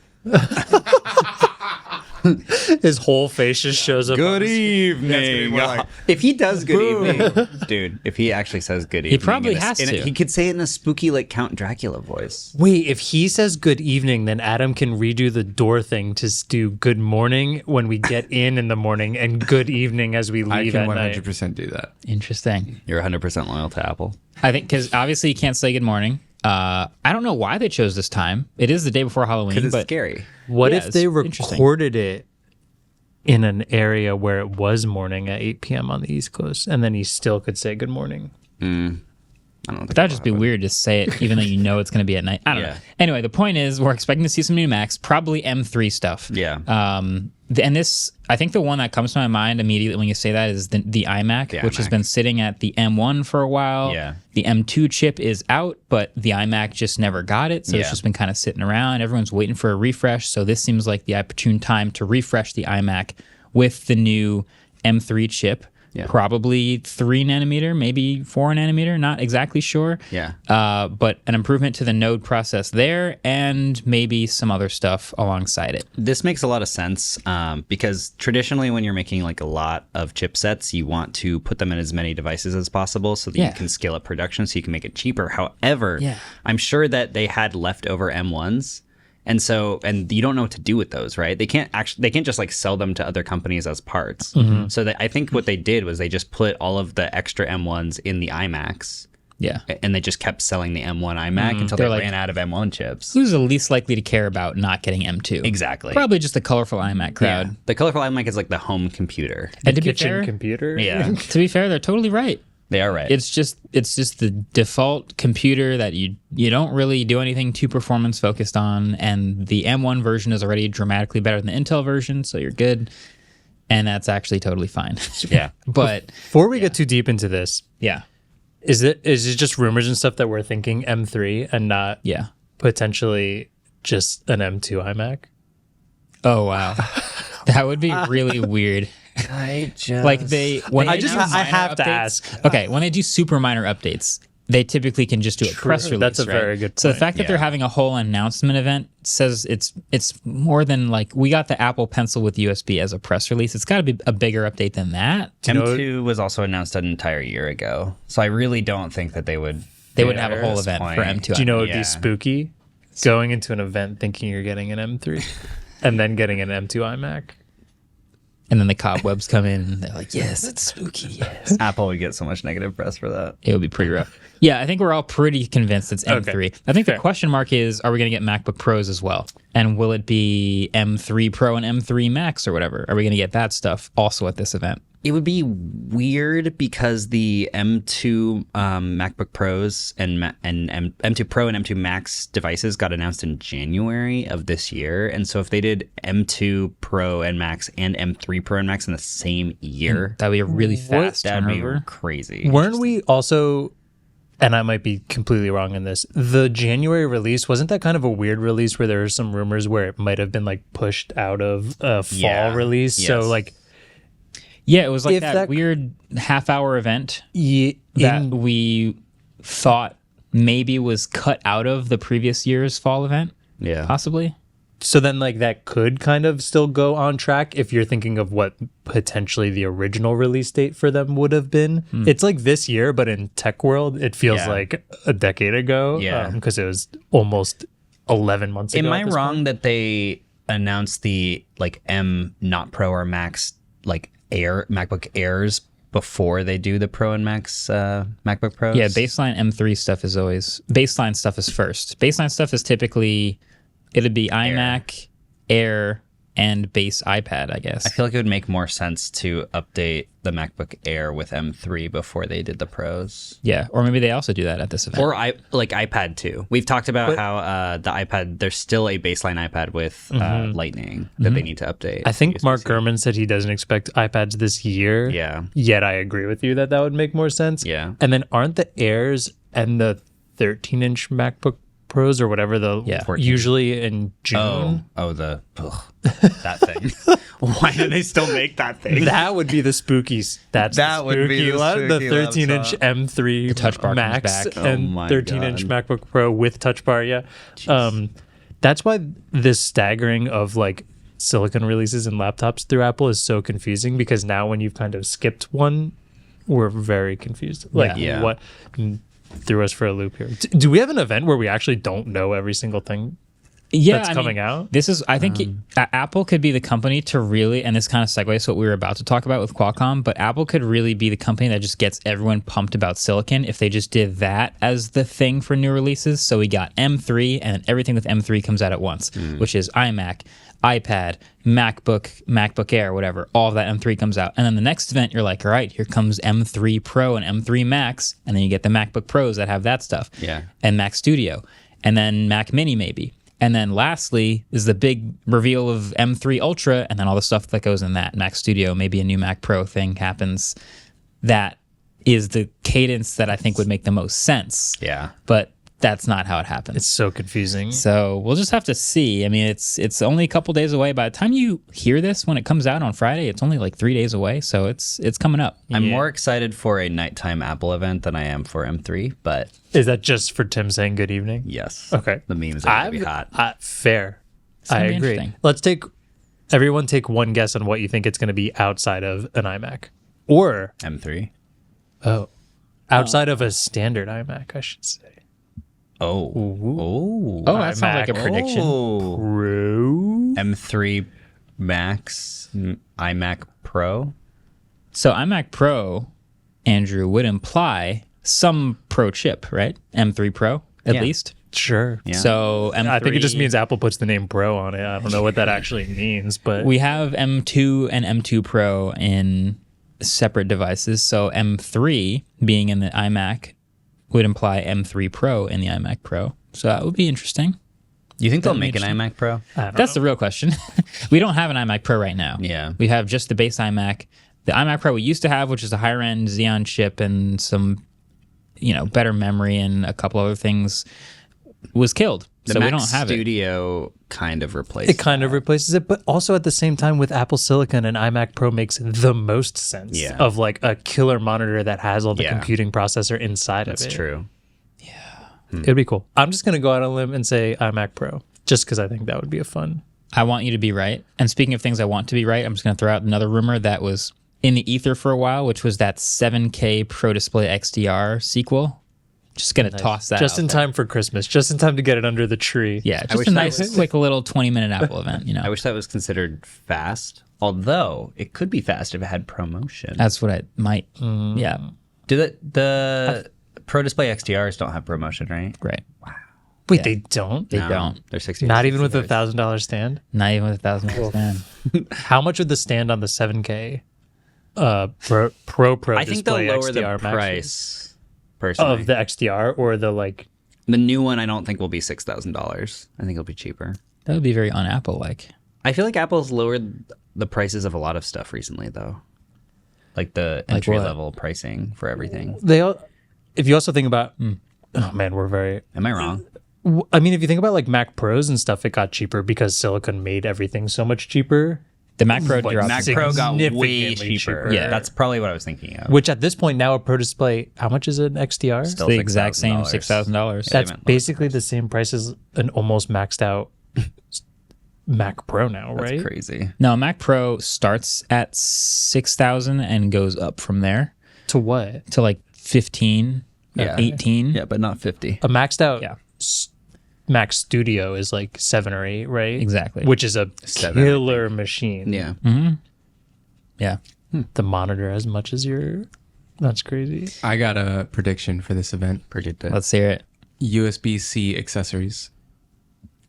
His whole face just shows up. Good on his- evening. more like, If he does good evening, dude, if he actually says good evening, probably in a- has in a- to. He could say it in a spooky, like Count Dracula voice. Wait, if he says good evening, then Adam can redo the door thing to do good morning when we get in the morning and good evening as we I leave can at night. 100% do that. Interesting. You're 100% loyal to Apple. I think because obviously you can't say good morning. I don't know why they chose this time. It is the day before Halloween, Because it's but scary. What Yeah, if it's they interesting. recorded it in an area where it was morning at 8 p.m. on the East Coast, and then he still could say good morning? I don't think that'd just be weird to say it, even though you know it's going to be at night. I don't know. Anyway, the point is, we're expecting to see some new Macs, probably M3 stuff. Yeah. And this, I think the one that comes to my mind immediately when you say that is the iMac, The which has iMac. been sitting at the M1 for a while. Yeah. The M2 chip is out, but the iMac just never got it. So it's Yeah. just been kind of sitting around. Everyone's waiting for a refresh. So this seems like the opportune time to refresh the iMac with the new M3 chip. Yeah. Probably 3 nanometer, maybe 4 nanometer, not exactly sure. Yeah. But an improvement to the node process there, and maybe some other stuff alongside it. This makes a lot of sense because traditionally when you're making like a lot of chipsets, you want to put them in as many devices as possible so that Yeah. you can scale up production so you can make it cheaper. However, Yeah. I'm sure that they had leftover M1s And you don't know what to do with those, right? They can't just like sell them to other companies as parts. So I think what they did was they just put all of the extra M1s in the iMacs. Yeah. And they just kept selling the M1 iMac until They're they like, ran out of M1 chips. Who's the least likely to care about not getting M2? Exactly. Probably just the colorful iMac crowd. Yeah. The colorful iMac is like the home computer. And to be Kitchen fair, computer. Yeah. to be fair, they're totally right. They are right. It's just the default computer that you don't really do anything too performance focused on, and the M1 version is already dramatically better than the Intel version, so you're good, and that's actually totally fine. Yeah. But Before we get too deep into this, yeah, is it just rumors and stuff that we're thinking M3 and not yeah. potentially just an M2 iMac? Oh wow, that would be really weird. I just Like I have to ask. Okay, when they do super minor updates, they typically can just do a press release. That's a right? very good So the point. fact that they're having a whole announcement event says it's more than like we got the Apple Pencil with USB as a press release. It's got to be a bigger update than that. M2 was also announced an entire year ago, so I really don't think that they would. They wouldn't have a at whole this event for point. M2. Do you know it would Yeah. be spooky? Going into an event thinking you're getting an M3 and then getting an M2 iMac. And then the cobwebs come in and they're like, yes, it's spooky. Yes. Apple would get so much negative press for that. It would be pretty rough. Yeah, I think we're all pretty convinced it's M3. Okay. I think Fair. the question mark is, are we going to get MacBook Pros as well? And will it be M3 Pro and M3 Max or whatever? Are we going to get that stuff also at this event? It would be weird because the M2 MacBook Pros and M2 Pro and M2 Max devices got announced in January of this year. And so if they did M2 Pro and Max and M3 Pro and Max in the same year, That would be a really fast that'd be turnover. crazy. Weren't we also, and I might be completely wrong in this, the January release, wasn't that kind of a weird release where there were some rumors where it might have been like pushed out of a fall Yeah. release? Yes. So like, Yeah, it was like If that, that- weird half-hour event ye- that in- we thought maybe was cut out of the previous year's fall event, Yeah. possibly. so then like that could kind of still go on track if you're thinking of what potentially the original release date for them would have been. It's like this year, but in tech world, it feels Yeah. like a decade ago. Yeah. Because it was almost 11 months ago. Am I at this wrong point. that they announced the like M not Pro or Max like Air MacBook Airs before they do the Pro and Max MacBook Pros? Yeah, baseline M3 stuff is always baseline stuff is first. Baseline stuff is typically it'd be iMac, Air, and base iPad, I guess. I feel like it would make more sense to update the MacBook Air with M3 before they did the Pros. Yeah, or maybe they also do that at this event. Or like iPad 2. We've talked about how the iPad, there's still a baseline iPad with Lightning that they need to update. I think Mark USB-C. Gurman said he doesn't expect iPads this year. Yeah. Yet I agree with you that would make more sense. Yeah. And then aren't the Airs and the 13-inch MacBook Pros or whatever Yeah. 14. usually in June? That thing. Why do they still make that thing? That would be the spooky. That's That the would be spooky the one. The spooky 13-inch laptop. M3 touch bar comes Max back. and Oh my 13-inch God. MacBook Pro with touch bar. Yeah. That's why this staggering of like silicon releases and laptops through Apple is so confusing, because now when you've kind of skipped one, we're very confused. Like Yeah. what threw us for a loop here? Do we have an event where we actually don't know every single thing that's coming out? This is, I think, Apple could be the company to really, and this kind of segues to what we were about to talk about with Qualcomm, but Apple could really be the company that just gets everyone pumped about silicon if they just did that as the thing for new releases. So we got M3, and everything with M3 comes out at once, which is iMac, iPad, MacBook Air, whatever. All of that M3 comes out. And then the next event, you're like, all right, here comes M3 Pro and M3 Max. And then you get the MacBook Pros that have that stuff. Yeah. And Mac Studio. And then Mac Mini, maybe. And then lastly is the big reveal of M3 Ultra, and then all the stuff that goes in that. Mac Studio, maybe a new Mac Pro thing happens. That is the cadence that I think would make the most sense. Yeah. But that's not how it happens. It's so confusing. So we'll just have to see. I mean, it's only a couple days away. By the time you hear this, when it comes out on Friday, it's only like 3 days away. So it's coming up. I'm more excited for a nighttime Apple event than I am for M3, but Is that just for Tim saying good evening? yes. Okay. The memes are going to be hot. Fair. gonna I be agree. interesting. Let's everyone take one guess on what you think it's going to be outside of an iMac, or M3. outside of a standard iMac, I should say. Oh, Oh, that sounds like a iMac prediction. Pro. M3 Max, iMac Pro. So iMac Pro, Andrew, would imply some Pro chip, right? M3 Pro, at Yeah. least. Sure. Yeah. So M3, I think it just means Apple puts the name Pro on it. I don't know what that actually means, but we have M2 and M2 Pro in separate devices. So M3 being in the iMac would imply M3 Pro in the iMac Pro. So that would be interesting. Do you think they'll make an interesting. iMac Pro? That's the real question. We don't have an iMac Pro right now. Yeah. We have just the base iMac. The iMac Pro we used to have, which is a higher end Xeon chip and some, better memory and a couple other things, was killed. The So Mac we don't have it. Studio kind of replaced it kind of replaces it. But also at the same time, with Apple Silicon, an iMac Pro makes the most sense Yeah. of like a killer monitor that has all the Yeah. computing processor inside That's of it. true. It'd be cool. I'm just gonna go out on a limb and say iMac Pro, just because I think that would be a fun. I want you to be right. And speaking of things I want to be right, I'm just going to throw out another rumor that was in the ether for a while, which was that 7K Pro Display XDR sequel. Just going to toss that Just out in there. time for Christmas, just in time to get it under the tree. Yeah, I just wish a that nice, was- quick little 20-minute Apple event, I wish that was considered fast, although it could be fast if it had promotion. That's what I might. Yeah, Do the Pro Display XDRs don't have promotion, right? right. Wait, Yeah. they don't? They No, don't. They're 60. Not even with a $1,000 stand? Not even with $1,000 stand. How much would the stand on the 7K Pro I think they'll Display lower XDR the Max price. Personally, of the XDR or the like? the new one, I don't think will be $6,000. I think it'll be cheaper. That would be very un-Apple-like. I feel like Apple's lowered the prices of a lot of stuff recently, though. Like the Like entry what? level pricing for everything. If you also think about, oh man, we're very. Am I wrong? I mean, if you think about like Mac Pros and stuff, it got cheaper because Silicon made everything so much cheaper. The Mac Pro Like dropped. Mac Pro got way significantly cheaper. cheaper. Yeah. That's probably what I was thinking of. Which at this point now a Pro Display, how much is an XDR? Still the exact same $6,000. $6,000. That's meant lower basically the same price as an almost maxed out Mac Pro now, That's right? crazy. No, Mac Pro starts at 6,000 and goes up from there To what? to like 15, Yeah. 18. Yeah, but not 50. A maxed out Yeah. Mac Studio is like 7 or 8, right? Exactly. Which is a 7, I killer machine. Yeah. Yeah. The monitor as much as your. That's crazy. I got a prediction for this event. Predicted. Let's hear it. USB-C accessories.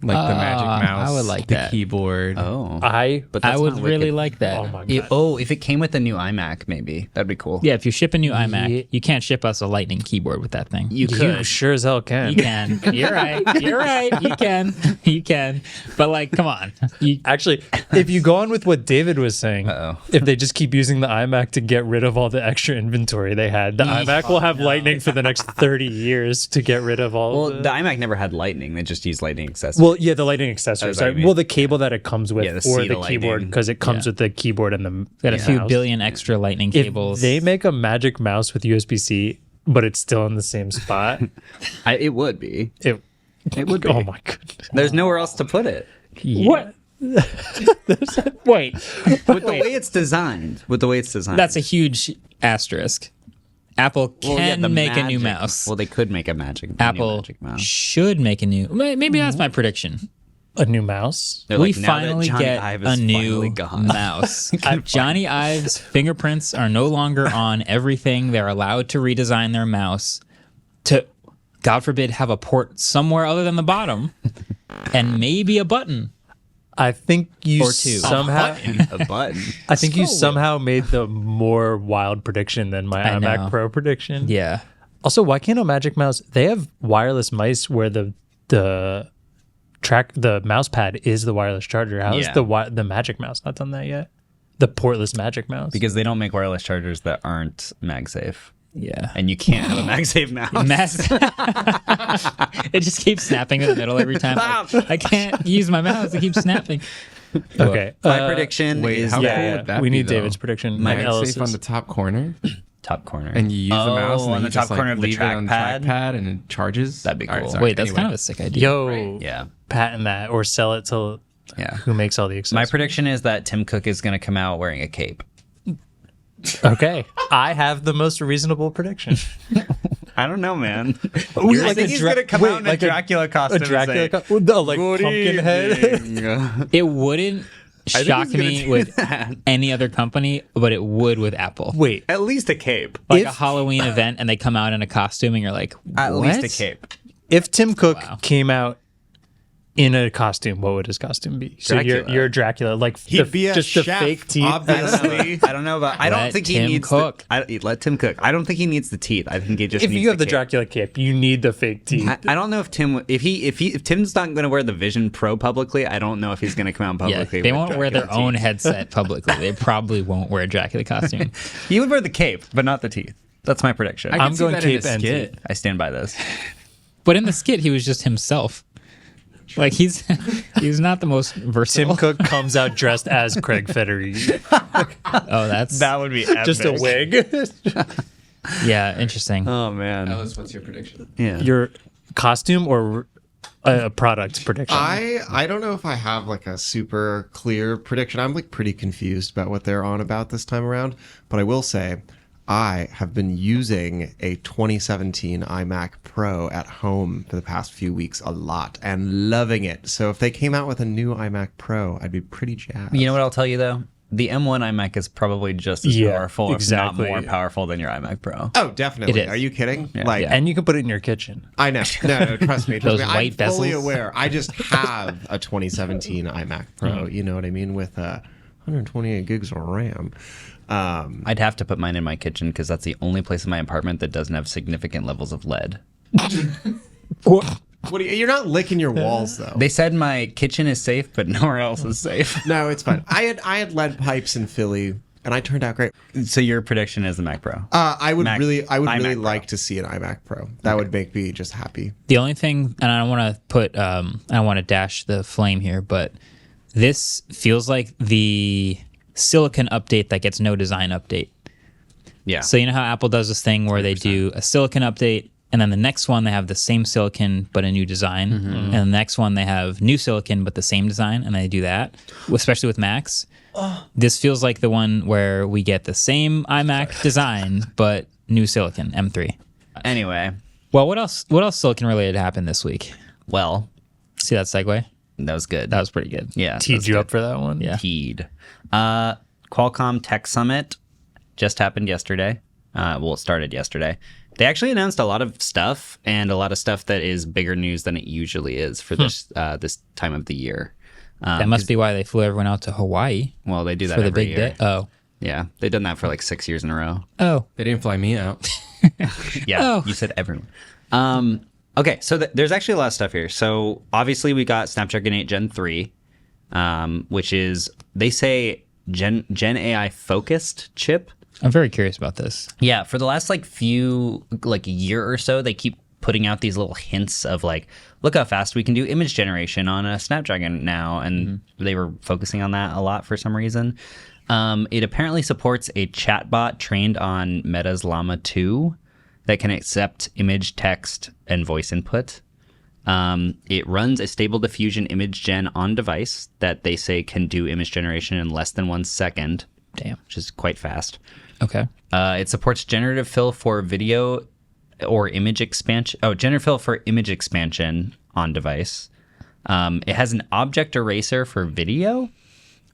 Like the Magic Mouse, I would like the that. keyboard. Oh. But I that's would not really wicked. like that. Oh my god. If it came with a new iMac, maybe. That'd be cool. Yeah, if you ship a new iMac, Yeah. you can't ship us a Lightning keyboard with that thing. You You could. sure as hell can. You can. You're right. You're right. You can. You can. But like, come on. You, Actually, if you go on with what David was saying, Uh-oh. if they just keep using the iMac to get rid of all the extra inventory they had, the iMac will have Lightning for the next 30 years to get rid of all Well, of the iMac never had Lightning. They just used Lightning accessories. Well, yeah, the Lightning accessory. That's what I Sorry. mean. Well, the cable that it comes with, Yeah, the or C the to keyboard, Lightning. because it comes Yeah. with the keyboard and the got a few mouse. billion extra Lightning If cables. they make a Magic Mouse with USB-C, but it's still in the same spot, It would be. it would be. Oh my goodness! There's nowhere else to put it. What? Wait. With the way it's designed. That's a huge asterisk. Apple Well, yeah, can the make a new Magic- mouse. Well, they could make a new Apple Magic Mouse. should make a new. Maybe that's my prediction. A new mouse. They're We like, now that finally Johnny get Ive a is new finally gone. mouse. Johnny Ive's fingerprints are no longer on everything. They're allowed to redesign their mouse to, God forbid, have a port somewhere other than the bottom and maybe a button. I think you Or two. somehow. A button. I think you somehow made the more wild prediction than my I iMac know. Pro prediction. Yeah. Also, why can't a Magic Mouse? They have wireless mice where the mouse pad is the wireless charger. How is Yeah. the Magic Mouse not done that yet? The portless Magic Mouse. Because they don't make wireless chargers that aren't MagSafe. Yeah. And you can't have a MagSafe mouse. It just keeps snapping in the middle every time. Like, I can't use my mouse. It keeps snapping. Okay. My prediction Wait, is how that cool would that we be, need though? David's prediction. My and Ellis's. MagSafe on the top corner, top corner. and you use the mouse, and on then the you top just, like, corner of the leave it on the trackpad. trackpad, and it charges. That'd be All right, cool. sorry, Wait, that's anyway. kind of a sick idea. Yo, Yeah. patent that or sell it to Yeah. who makes all the My accessories. prediction is that Tim Cook is going to come out wearing a cape. Okay, I have the most reasonable prediction. I don't know, man. Wait, I think he's gonna come out in a Dracula costume. A Dracula and say, no, like pumpkin head. It wouldn't think shock he's gonna me do with that. any other company, but it would with Apple. Wait, At least a cape. Like if- a Halloween event, and they come out in a costume, and you're like, At what? least a cape. if Tim Cook Wow. came out in a costume, what would his costume be? So Dracula. you're Dracula, like He'd be a just chef, the fake teeth. obviously. I don't know about. I don't Let think he Tim needs. cook. Let Tim cook. I don't think he needs the teeth. I think he just. If needs you have the cape. Dracula cape, you need the fake teeth. I don't know if Tim. If Tim's not going to wear the Vision Pro publicly, I don't know if he's going to come out Yeah, publicly. they with won't wear their Dracula own teeth. headset publicly. They probably won't wear a Dracula costume. He would wear the cape, but not the teeth. That's my prediction. I I'm can see going that in a cape and skit. I stand by this. But in the skit, he was just himself. Like he's not the most versatile. Tim Cook comes out dressed as Craig Federighi. Oh, that's would be epic. Just a wig. yeah, interesting. Oh man. Alice, what's your prediction? Yeah. Your costume or a product prediction? I don't know if I have like a super clear prediction. I'm like pretty confused about what they're on about this time around. But I will say, I have been using a 2017 iMac Pro at home for the past few weeks a lot and loving it. So if they came out with a new iMac Pro, I'd be pretty jazzed. You know what I'll tell you though? The M1 iMac is probably just as Yeah, powerful, exactly. if not more powerful than your iMac Pro. Oh, definitely. It is. Are you kidding? Like, And you can put it in your kitchen. I know. No, trust me. Trust Those me. white I'm fully bezels. aware. I just have a 2017 iMac Pro. You know what I mean? With 128 gigs of RAM. I'd have to put mine in my kitchen because that's the only place in my apartment that doesn't have significant levels of lead. What? You're not licking your walls though. They said my kitchen is safe, but nowhere else is safe. No, it's fine. I had lead pipes in Philly, and I turned out great. So your prediction is the Mac Pro. I would Mac- really iMac Pro. like to see an iMac Pro. That would make me just happy. The only thing, and I don't want to put, I don't want to dash the flame here, but this feels like the silicon update that gets no design update. Yeah. So you know how Apple does this thing where they do a silicon update, and then the next one they have the same silicon but a new design, and the next one they have new silicon but the same design, and they do that, especially with Macs. This feels like the one where we get the same iMac design but new silicon, M3. Anyway, Well, what else silicon related happened this week? well, See that segue? that was good. That was pretty good. yeah. Teed you up for that one? Yeah. Teed. Qualcomm Tech Summit just happened yesterday. Well, it started yesterday. They actually announced a lot of stuff and a lot of stuff that is bigger news than it usually is for this time of the year. That must be why they flew everyone out to Hawaii Well, they do that for the every big year. day. Oh. Yeah, they've done that for like 6 years in a row. Oh. They didn't fly me out. Yeah, Oh. you said everyone. Okay, so there's actually a lot of stuff here. So obviously we got Snapdragon 8 Gen 3, which is, they say, Gen AI focused chip. I'm very curious about this. Yeah, for the last a year or so, they keep putting out these little hints of like, look how fast we can do image generation on a Snapdragon now, and they were focusing on that a lot for some reason. It apparently supports a chatbot trained on Meta's Llama 2 that can accept image, text, and voice input. It runs a stable diffusion image gen on device that they say can do image generation in less than 1 second. Damn. Which is quite fast. Okay. It supports generative fill for video or image expansion. Oh, generative fill for image expansion on device. It has an object eraser for video,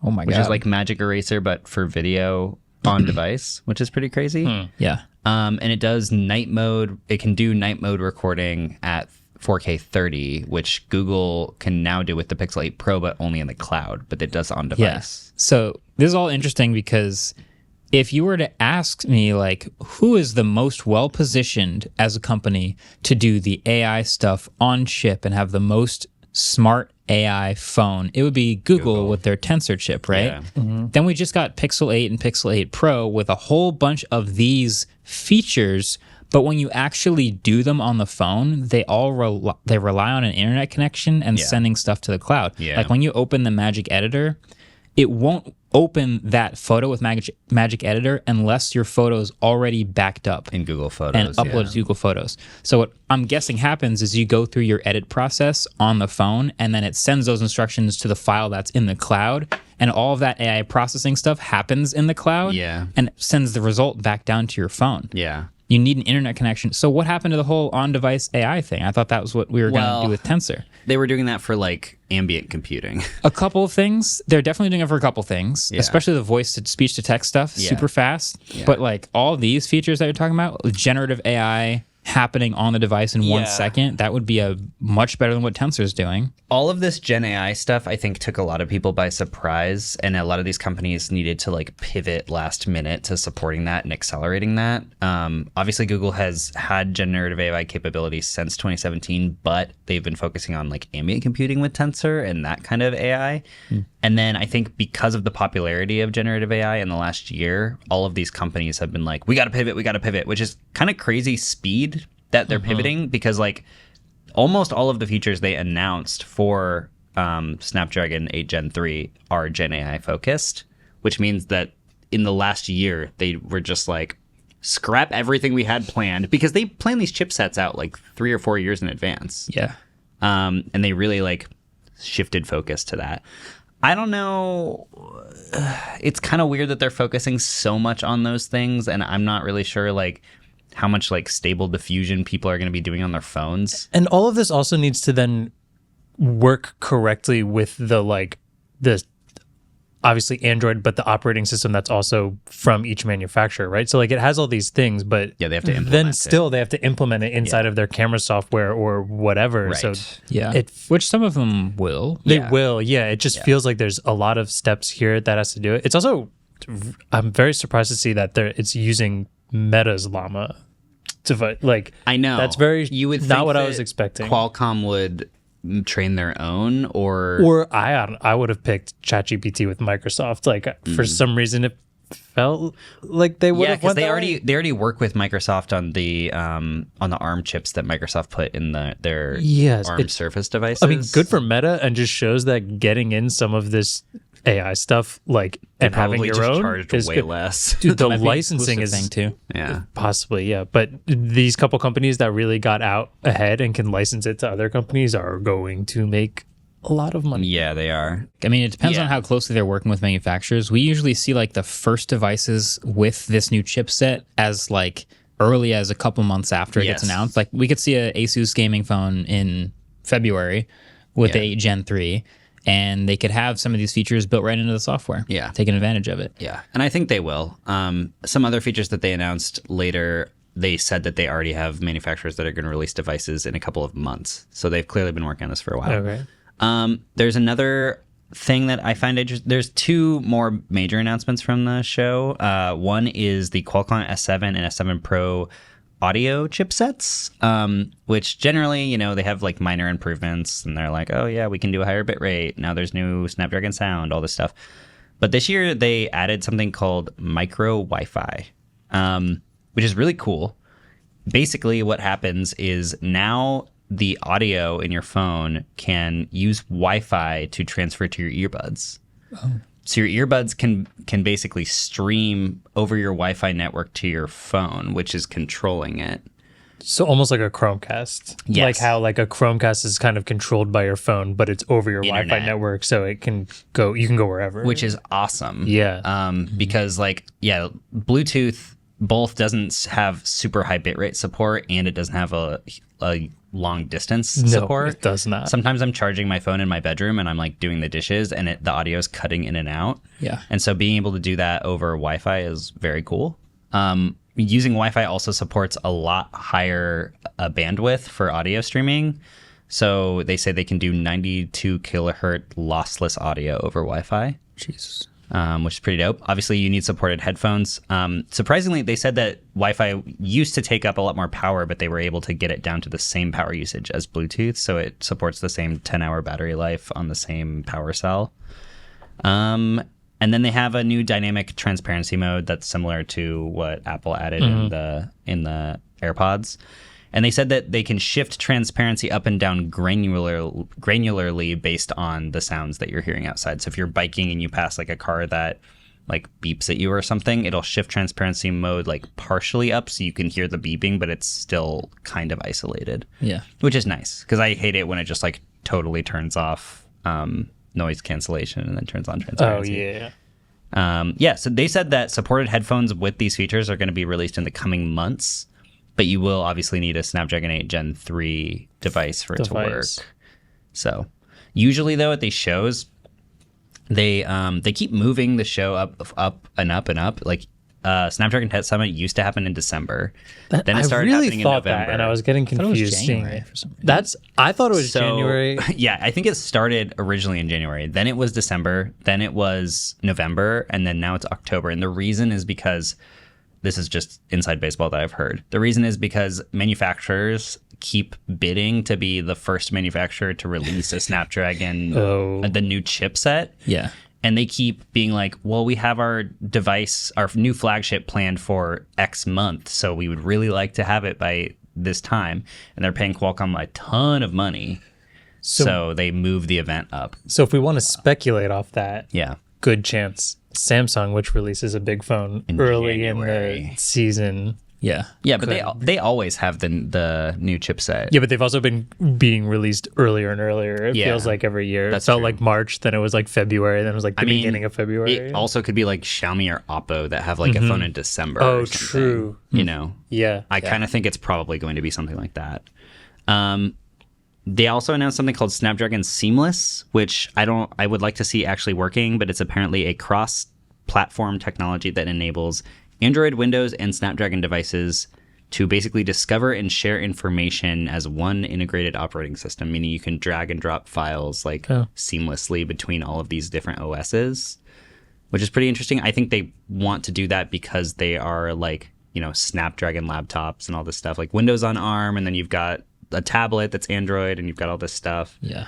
Oh my which god. is like Magic Eraser, but for video on device, which is pretty crazy. Yeah. And it does night mode. It can do night mode recording at 4K 30, which Google can now do with the Pixel 8 Pro, but only in the cloud. But it does on device. Yes. So this is all interesting because if you were to ask me, like, who is the most well positioned as a company to do the AI stuff on chip and have the most smart AI phone, it would be Google with their Tensor chip, right? Yeah. Then we just got Pixel 8 and Pixel 8 Pro with a whole bunch of these features. But when you actually do them on the phone, they all rely on an internet connection and sending stuff to the cloud. Yeah. Like when you open the Magic Editor, it won't open that photo with Magic Editor unless your photo is already backed up In Google Photos. and uploaded to Google Photos. So what I'm guessing happens is you go through your edit process on the phone, and then it sends those instructions to the file that's in the cloud, and all of that AI processing stuff happens in the cloud, Yeah. and it sends the result back down to your phone. Yeah. You need an internet connection. So what happened to the whole on-device AI thing? I thought that was what we were going to do with Tensor. They were doing that for like ambient computing. A couple of things. They're definitely doing it for a couple things, Yeah. especially the voice to speech to text stuff, Yeah. super fast. Yeah. But like all these features that you're talking about, generative AI happening on the device in 1 second, that would be a much better than what Tensor's doing. All of this Gen AI stuff, I think, took a lot of people by surprise, and a lot of these companies needed to like pivot last minute to supporting that and accelerating that. Obviously, Google has had generative AI capabilities since 2017, but they've been focusing on like ambient computing with Tensor and that kind of AI. And then I think because of the popularity of generative AI in the last year, all of these companies have been like, we got to pivot, which is kind of crazy speed that they're pivoting, because like almost all of the features they announced for Snapdragon 8 Gen 3 are Gen AI focused, which means that in the last year, they were just like, scrap everything we had planned, because they plan these chipsets out like 3 or 4 years in advance. Yeah. And they really like shifted focus to that. I don't know. It's kind of weird that they're focusing so much on those things, and I'm not really sure like how much like stable diffusion people are going to be doing on their phones. And all of this also needs to then work correctly with the obviously Android, but the operating system that's also from each manufacturer, right? So like it has all these things, but Yeah, they have to implement then it. still they have to implement it inside of their camera software or whatever. Right. So Yeah. Which some of them will. they Yeah. will. Yeah. It just feels like there's a lot of steps here that has to do it. It's also, I'm very surprised to see that it's using Meta's Llama. Like, I know. that's very You would not think what I that was expecting. Qualcomm would train their own, or I would have picked ChatGPT with Microsoft. Like for some reason, it felt like they would yeah, have because went that they way. already work with Microsoft on the ARM chips that Microsoft put in their Yes, ARM Surface devices. I mean, good for Meta, and just shows that getting in some of this AI stuff, like and having Probably your just own, charged is way good. less. Dude, the Might be an licensing exclusive is thing too. Yeah. possibly, yeah. But these couple companies that really got out ahead and can license it to other companies are going to make a lot of money. Yeah, they are. I mean, it depends Yeah. on how closely they're working with manufacturers. We usually see like the first devices with this new chipset as like early as a couple months after it gets Yes. announced. Like we could see a Asus gaming phone in February with Yeah. a Gen 3, and they could have some of these features built right into the software. Yeah. Taking advantage of it. Yeah, and I think they will. Some other features that they announced later, they said that they already have manufacturers that are going to release devices in a couple of months. So they've clearly been working on this for a while. Okay. There's another thing that I find interesting. There's two more major announcements from the show. One is the Qualcomm S7 and S7 Pro audio chipsets, which generally, they have like minor improvements, and they're like, oh yeah, we can do a higher bit rate. Now there's new Snapdragon sound, all this stuff. But this year they added something called micro Wi-Fi, which is really cool. Basically, what happens is now the audio in your phone can use Wi-Fi to transfer to your earbuds. So your earbuds can basically stream over your Wi-Fi network to your phone, which is controlling it. So almost like a Chromecast. Yes. Like how like a Chromecast is kind of controlled by your phone, but it's over your Wi-Fi Internet. network, so you can go wherever. Which is awesome. Yeah. Because Bluetooth both doesn't have super high bitrate support, and it doesn't have a long distance support. it does not. Sometimes I'm charging my phone in my bedroom and I'm like doing the dishes, and the audio is cutting in and out. Yeah. And so being able to do that over Wi-Fi is very cool. Using Wi-Fi also supports a lot higher bandwidth for audio streaming. So they say they can do 92 kilohertz lossless audio over Wi-Fi. Jesus. Which is pretty dope. Obviously, you need supported headphones. Surprisingly, they said that Wi-Fi used to take up a lot more power, but they were able to get it down to the same power usage as Bluetooth, so it supports the same 10-hour battery life on the same power cell. And then they have a new dynamic transparency mode that's similar to what Apple added in the AirPods. And they said that they can shift transparency up and down granularly based on the sounds that you're hearing outside. So if you're biking and you pass like a car that like beeps at you or something, it'll shift transparency mode like partially up so you can hear the beeping, but it's still kind of isolated. Yeah. Which is nice, because I hate it when it just like totally turns off noise cancellation and then turns on Oh transparency. yeah. So they said that supported headphones with these features are going to be released in the coming months. But you will obviously need a Snapdragon 8 Gen 3 device for it to work. So usually though at these shows, they keep moving the show up and up and up. Like Snapdragon Tech Summit used to happen in December. Then it started happening in November. That, and I was getting confused. January for some reason. I thought it was January. Yeah, I think it started originally in January. Then it was December. Then it was November, and then now it's October. And the reason is because this is just inside baseball that I've heard. The reason is because manufacturers keep bidding to be the first manufacturer to release a Snapdragon, the new chipset. Yeah. And they keep being like, well, we have our device, our new flagship planned for X month, so we would really like to have it by this time. And they're paying Qualcomm a ton of money. So they move the event up. So if we want to speculate off that, Yeah. good chance Samsung, which releases a big phone early January. in the season. Yeah. Yeah, but they always have the new chipset. Yeah, but they've also been being released earlier and earlier. It feels like every year. That's it felt true. like March, then it was like February, then it was like the beginning of February. It also could be like Xiaomi or Oppo that have like a phone in December. Oh, or something, true. You know? Yeah. I kind of think it's probably going to be something like that. They also announced something called Snapdragon Seamless, which I would like to see actually working, but it's apparently a cross-platform technology that enables Android, Windows, and Snapdragon devices to basically discover and share information as one integrated operating system, meaning you can drag and drop files like seamlessly between all of these different OSs, which is pretty interesting. I think they want to do that because they are like, you know, Snapdragon laptops and all this stuff, like Windows on ARM, and then you've got a tablet that's Android, and you've got all this stuff. Yeah.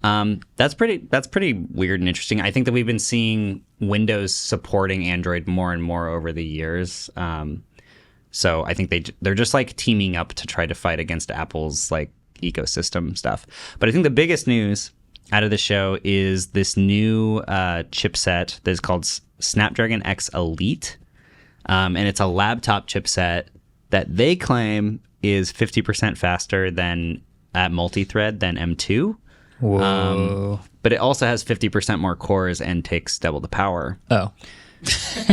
That's pretty weird and interesting. I think that we've been seeing Windows supporting Android more and more over the years. So I think they're just like teaming up to try to fight against Apple's like ecosystem stuff. But I think the biggest news out of the show is this new chipset that is called Snapdragon X Elite. And it's a laptop chipset that they claim is 50% faster than at multi-thread than M2. Whoa. But it also has 50% more cores and takes double the power. Oh.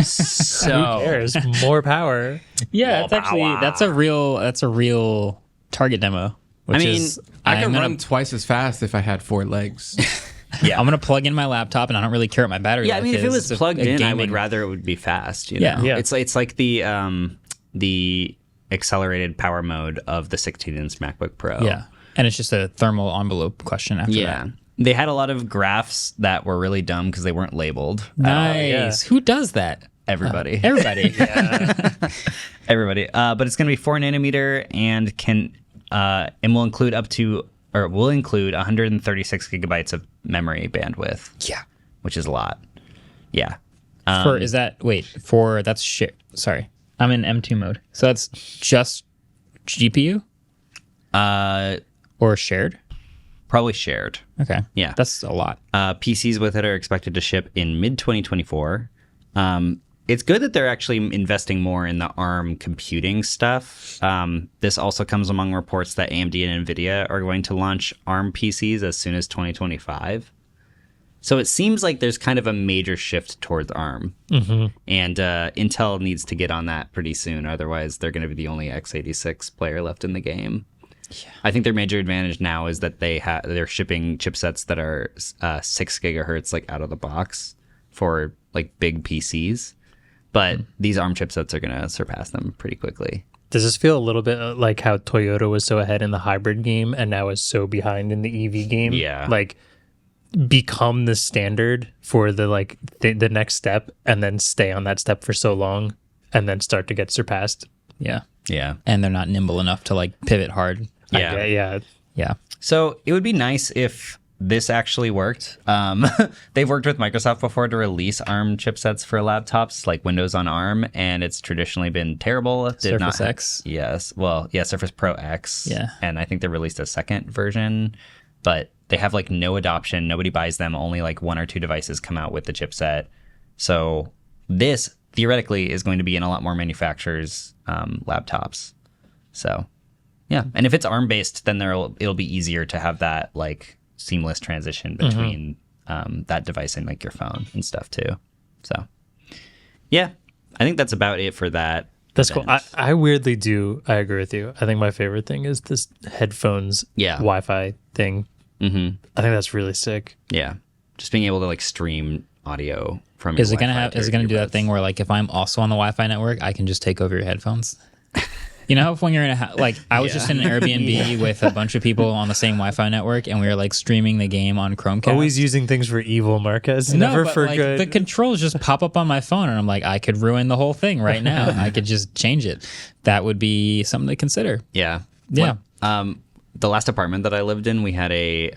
So There's more power. Yeah, it's actually that's a real target demo. Which I mean, is, I I'm could gonna- run twice as fast if I had 4 legs. yeah. I'm gonna plug in my laptop, and I don't really care what my battery. Yeah, I life mean, if it is. was It's plugged in, I would gaming- rather it would be fast. You Yeah. know? Yeah. It's like the accelerated power mode of the 16-inch MacBook Pro. Yeah, and it's just a thermal envelope question after Yeah. that. They had a lot of graphs that were really dumb because they weren't labeled. Nice. Who does that? Everybody. Everybody. Everybody. But it's going to be 4 nanometer and will include 136 gigabytes of memory bandwidth. Yeah. Which is a lot. Yeah. That's shit. Sorry, I'm in M2 mode. So that's just GPU or shared. Probably shared. Okay. Yeah. That's a lot. PCs with it are expected to ship in mid-2024. It's good that they're actually investing more in the ARM computing stuff. This also comes among reports that AMD and NVIDIA are going to launch ARM PCs as soon as 2025. So it seems like there's kind of a major shift towards ARM. Mm-hmm. And Intel needs to get on that pretty soon. Otherwise, they're going to be the only x86 player left in the game. Yeah. I think their major advantage now is that they're shipping chipsets that are 6 gigahertz like out of the box for like big PCs. But these ARM chipsets are going to surpass them pretty quickly. Does this feel a little bit like how Toyota was so ahead in the hybrid game and now is so behind in the EV game? Yeah. Like become the standard for the the next step and then stay on that step for so long and then start to get surpassed. Yeah. Yeah. And they're not nimble enough to like pivot hard. Yeah. Yeah. Yeah. So it would be nice if this actually worked. They've worked with Microsoft before to release ARM chipsets for laptops like Windows on ARM, and it's traditionally been terrible. It did Surface not X. Yes. Well, yeah, Surface Pro X. Yeah. And I think they released a second version, but they have like no adoption. Nobody buys them. Only like 1 or 2 devices come out with the chipset. So this theoretically is going to be in a lot more manufacturers' laptops. So yeah. And if it's ARM based, then it'll be easier to have that like seamless transition between that device and like your phone and stuff too. So yeah, I think that's about it for that. That's cool. event. I weirdly do. I agree with you. I think my favorite thing is this headphones Wi-Fi thing. Mm-hmm. I think that's really sick. Yeah, just being able to like stream audio from. Is your it gonna Wi-Fi have? to Is it gonna your do that buds. thing where like if I'm also on the Wi-Fi network, I can just take over your headphones? You know, if when you're in a like, I was just in an Airbnb with a bunch of people on the same Wi-Fi network, and we were like streaming the game on Chromecast. Always using things for evil, Marques. Never but, for like, good. the controls just pop up on my phone, and I'm like, I could ruin the whole thing right now. I could just change it. That would be something to consider. Yeah. Yeah. The last apartment that I lived in, we had a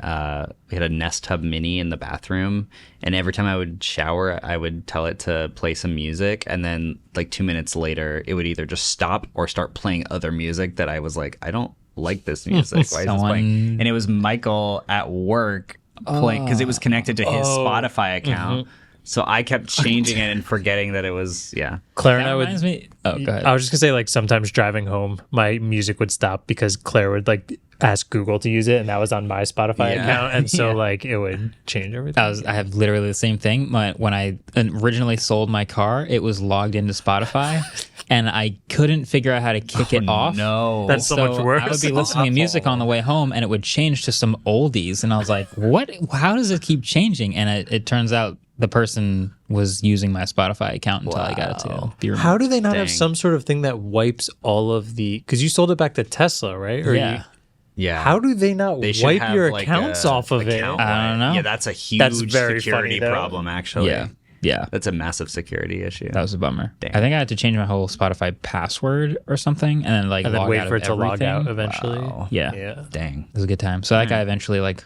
Nest Hub Mini in the bathroom, and every time I would shower, I would tell it to play some music, and then like 2 minutes later, it would either just stop or start playing other music that I was like, I don't like this music. Why is this playing? And it was Michael at work playing because it was connected to his Spotify account. So I kept changing it and forgetting that it was Claire and That I would. reminds me. Oh, go ahead. I was just gonna say, like, sometimes driving home, my music would stop because Claire would like ask Google to use it, and that was on my Spotify Yeah. account, and so like it would change everything. I have literally the same thing. When I originally sold my car, it was logged into Spotify, and I couldn't figure out how to kick it off. no. That's so much worse. I would be listening to music on the way home, and it would change to some oldies, and I was like, "What? How does it keep changing?" And it turns out the person was using my Spotify account until I got it to be removed. How do they not have Dang. some sort of thing that wipes all of the? Because you sold it back to Tesla, right? Or Yeah. Yeah. How do they not They should wipe have, your like, accounts a off of it? account I don't know. Yeah, that's a huge That's very security funny, though. problem, actually. Yeah. That's a massive security issue. That was a bummer. Dang. I think I had to change my whole Spotify password or something, and then like And then log wait out for of it to log out everything. eventually. Wow. Yeah. Yeah. Dang. It was a good time. So that guy eventually like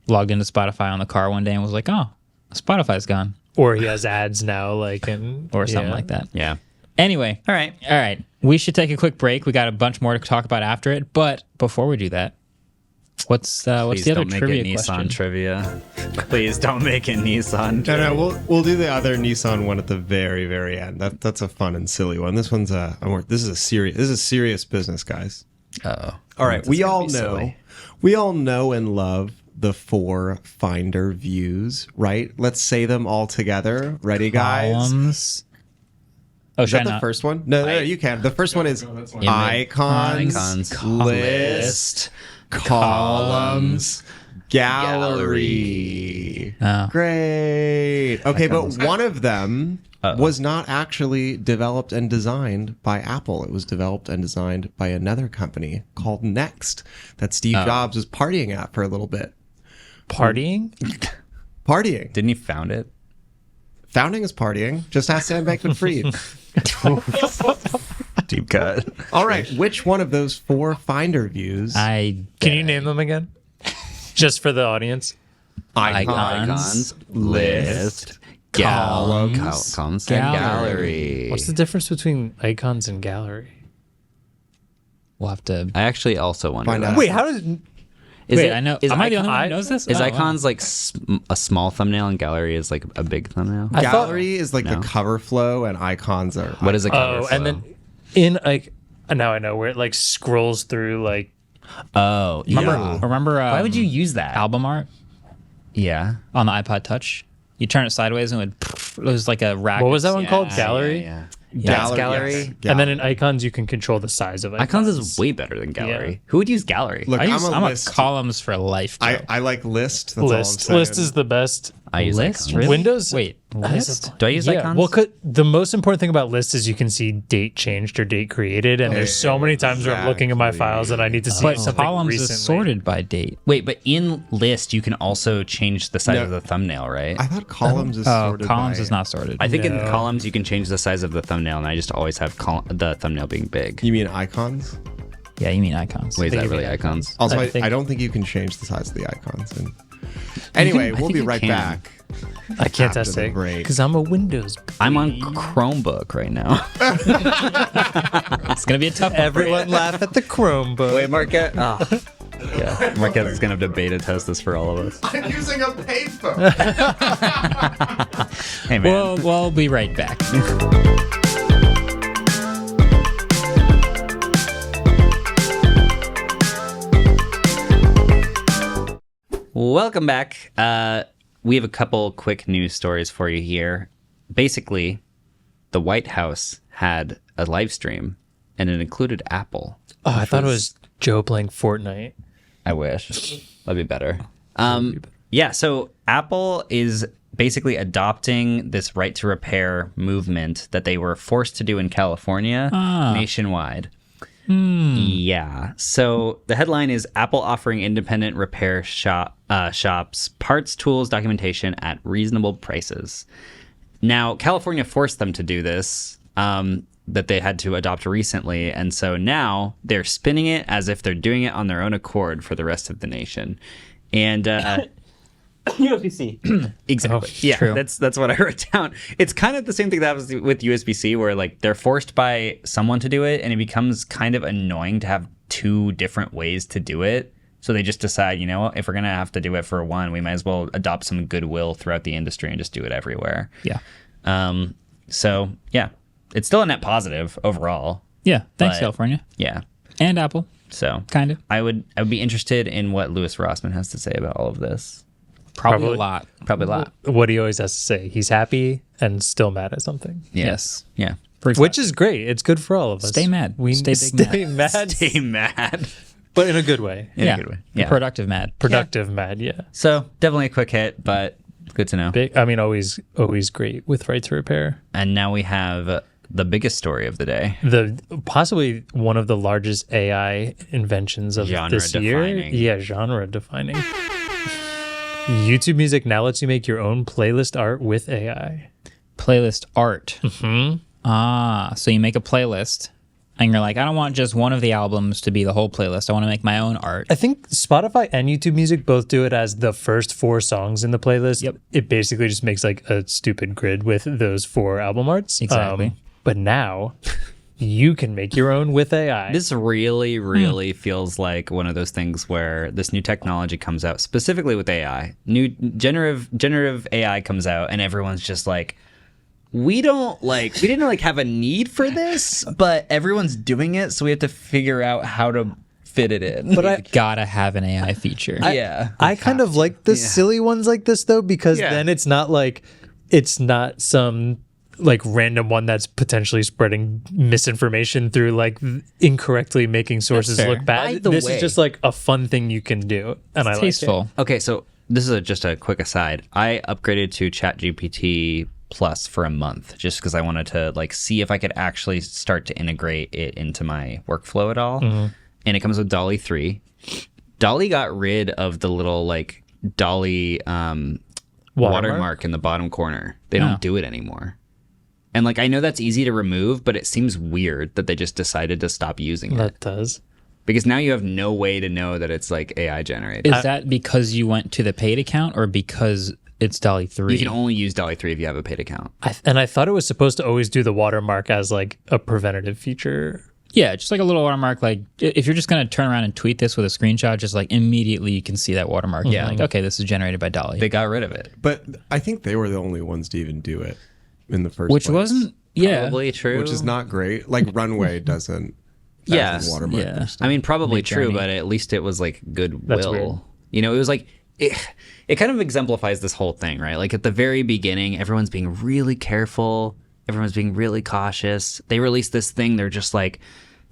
logged into Spotify on the car one day and was like, "Oh, Spotify's gone," Or he has ads now, like, and or something like that. Yeah. Anyway, All right. all right. We should take a quick break. We got a bunch more to talk about after it, but before we do that, what's Please the other don't make trivia it Nissan question? trivia. Please don't make it Nissan. No, we'll do the other Nissan one at the very, very end. That's a fun and silly one. This one's this is serious business, guys. Uh-oh. All right, we all be know, silly. we all know and love the 4 Finder views, right? Let's say them all together. Ready, guys? Columns. Oh, Is should I that the not? first one? No, you can. The first one is that's one. icons, Icons, list, columns, gallery. Oh. Great. Okay, but one of them was not actually developed and designed by Apple. It was developed and designed by another company called Next that Steve Jobs was partying at for a little bit. partying. Partying. Didn't he found it? Founding is partying. Just ask Sam Bankman-Fried. Deep cut. All right, which one of those 4 Finder views? I Can you name them again? Just for the audience. Icons, list, columns, columns, gallery. and gallery. What's the difference between icons and gallery? We'll have to. I actually also wonder. Find that. out. Wait, how does? Is Wait, it- I know. Is Am I the only one icon- who knows this? Is Oh, wow. icons like a small thumbnail and gallery is like a big thumbnail? I thought- Gallery is like the cover flow, and icons are. What is a cover Oh, and flow? then in like now I know where it like scrolls through like. Oh, Remember? Why would you use that? album art Yeah. on the iPod Touch? You turn it sideways and it was like a rack. What was that one Yeah. called? Gallery. Yeah. Gallery, gallery. yes. And then in icons you can control the size of Icons is way better than gallery. Yeah. Who would use gallery? Look, I'm I'm a a list. columns for life. Joe. I like list. That's list. all I'm List saying. is the best. I use List? icons. Really? Windows. Wait, list? Do I use Yeah, icons? well, the most important thing about list is you can see date changed or date created, and there's so many times where I'm looking at my files and I need to see But something columns recently. is sorted by date. Wait, but in list you can also change the size No. of the thumbnail, right? I thought columns is Oh, sorted columns by- is not sorted. I think in No. columns you can change the size of the thumbnail, and I just always have the thumbnail being big. You mean icons? Yeah, you mean icons. Wait, is think that you really mean icons? Also, I I think- don't think you can change the size of the icons. And anyway, we'll think be you right can. back. I can't After test the it break. because I'm a Windows. I'm on Chromebook right now. It's gonna be a tough one. Everyone laugh at the Chromebook. Marquette. Yeah, Marquette is gonna have to beta test this for all of us. I'm using a paper. Hey man, We'll be right back. welcome back. We have a couple quick news stories for you here. Basically, the White House had a live stream, and it included Apple. Oh, I thought it was Joe playing Fortnite. I wish. That'd be better. Yeah, so Apple is basically adopting this right to repair movement that they were forced to do in California nationwide. Yeah. So the headline is Apple offering independent repair shops parts, tools, documentation at reasonable prices. Now, California forced them to do this, that they had to adopt recently. And so now they're spinning it as if they're doing it on their own accord for the rest of the nation. And USB-C. Exactly. Yeah, true. that's what I wrote down. It's kind of the same thing that happens with USB-C, where like they're forced by someone to do it, and it becomes kind of annoying to have two different ways to do it. So they just decide, you know what, if we're gonna have to do it for one, we might as well adopt some goodwill throughout the industry and just do it everywhere. Yeah. So yeah, it's still a net positive overall. Yeah. Thanks, But- California. Yeah. And Apple, So kind of. I would be interested in what Louis Rossman has to say about all of this. Probably Probably. a lot. Probably a lot. What he always has to say. He's happy and still mad at something. Yeah. Yes. Yeah. Which is great. It's good for all of us. Stay mad. We Stay big stay mad. Stay mad. But in a good way. In a good way. Yeah. Productive mad. Productive mad, yeah. So definitely a quick hit, but good to know. Big, I mean, always great with right to repair. And now we have the biggest story of the day. The possibly one of the largest AI inventions of this year. Genre-defining. Yeah, genre defining. YouTube Music now lets you make your own playlist art with AI. Playlist art. Mm-hmm. So you make a playlist and you're like, I don't want just one of the albums to be the whole playlist. I want to make my own art. I think Spotify and YouTube Music both do it as the first 4 songs in the playlist. Yep. It basically just makes like a stupid grid with those 4 album arts. Exactly. But now you can make your own with AI. This really feels like one of those things where this new technology comes out, specifically with AI. New generative AI comes out, and everyone's just like, we didn't have a need for this, but everyone's doing it, so we have to figure out how to fit it in. But I Gotta have an AI feature. I kind of like the silly ones like this though, because then it's not some like random one that's potentially spreading misinformation through like incorrectly making sources fair. look bad. By the This way- is just like a fun thing you can do, and I like it. Tasteful. Okay, so this is just a quick aside. I upgraded to ChatGPT Plus for a month just because I wanted to like see if I could actually start to integrate it into my workflow at all. And it comes with DALL-E 3. DALL-E got rid of the little like DALL-E watermark in the bottom corner. They don't do it anymore. And like I know that's easy to remove, but it seems weird that they just decided to stop using it. That does. Because now you have no way to know that it's like AI generated. Is that because you went to the paid account or because it's DALL-E 3? You can only use DALL-E 3 if you have a paid account. I thought it was supposed to always do the watermark as like a preventative feature. Yeah, just like a little watermark. Like if you're just going to turn around and tweet this with a screenshot, just like immediately you can see that watermark. Yeah. Like, okay, this is generated by DALL-E. They got rid of it. But I think they were the only ones to even do it in the first Which place. wasn't, yeah. Probably true. Which is not great. Like Runway doesn't. Yeah. have the watermark Yeah. and stuff. I mean, probably true, Midjourney. but at least it was like That's goodwill. weird. You know, it was like it kind of exemplifies this whole thing, right? Like at the very beginning, everyone's being really careful, everyone's being really cautious. They release this thing, they're just like,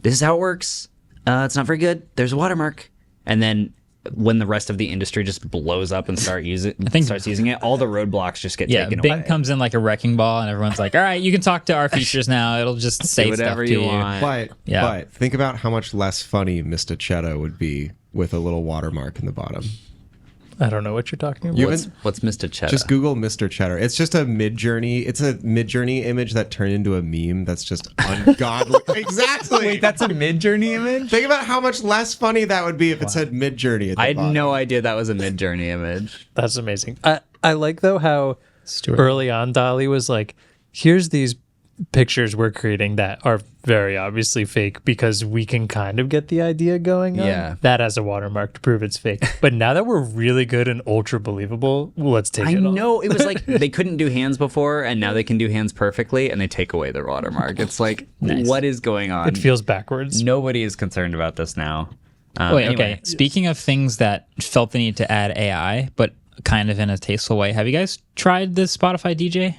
this is how it works. It's not very good. There's a watermark. And then when the rest of the industry just blows up and starts using it, all the roadblocks just get Yeah, taken Bing away. comes in like a wrecking ball, and everyone's like, "All right, you can talk to our features now. It'll just say Do whatever stuff to you want. But think about how much less funny Mr. Cheddar would be with a little watermark in the bottom. I don't know what you're talking about. You What's Mr. Cheddar? Just Google Mr. Cheddar. It's just a Mid-Journey. It's a Mid-Journey image that turned into a meme that's just ungodly. Exactly. Wait, that's a Mid-Journey image? Think about how much less funny that would be if it said Mid-Journey at the I had bottom. no idea that was a Mid-Journey image. That's amazing. I like though how Stuart. early on DALL-E was like, here's these pictures we're creating that are very obviously fake because we can kind of get the idea going on. Yeah. That has a watermark to prove it's fake. But now that we're really good and ultra believable, let's take I it off. know it was like they couldn't do hands before, and now they can do hands perfectly, and they take away the watermark. It's like, what is going on? It feels backwards. Nobody is concerned about this now. Wait, Anyway. okay. Speaking of things that felt the need to add AI, but kind of in a tasteful way, have you guys tried this Spotify DJ?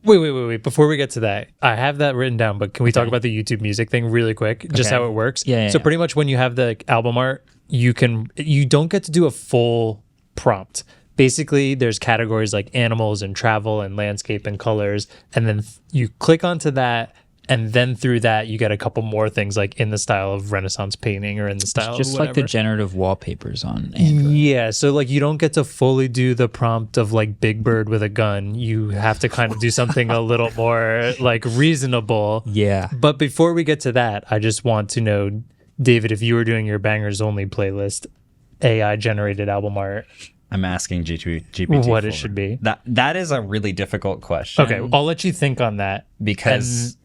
Wait. Before we get to that, I have that written down, but can we talk about the YouTube Music thing really quick? Just how it works? Yeah. So pretty much when you have the album art, you don't get to do a full prompt. Basically, there's categories like animals and travel and landscape and colors, and then you click onto that, and then through that you get a couple more things like in the style of Renaissance painting or in the style Just of like the whatever. generative wallpapers on Android. Yeah, so like you don't get to fully do the prompt of like Big Bird with a gun. You have to kind of do something a little more like reasonable. Yeah. But before we get to that, I just want to know, David, if you were doing your bangers only playlist, AI generated album art, I'm asking GPT what it should be. That is a really difficult question. Okay, I'll let you think on that. Because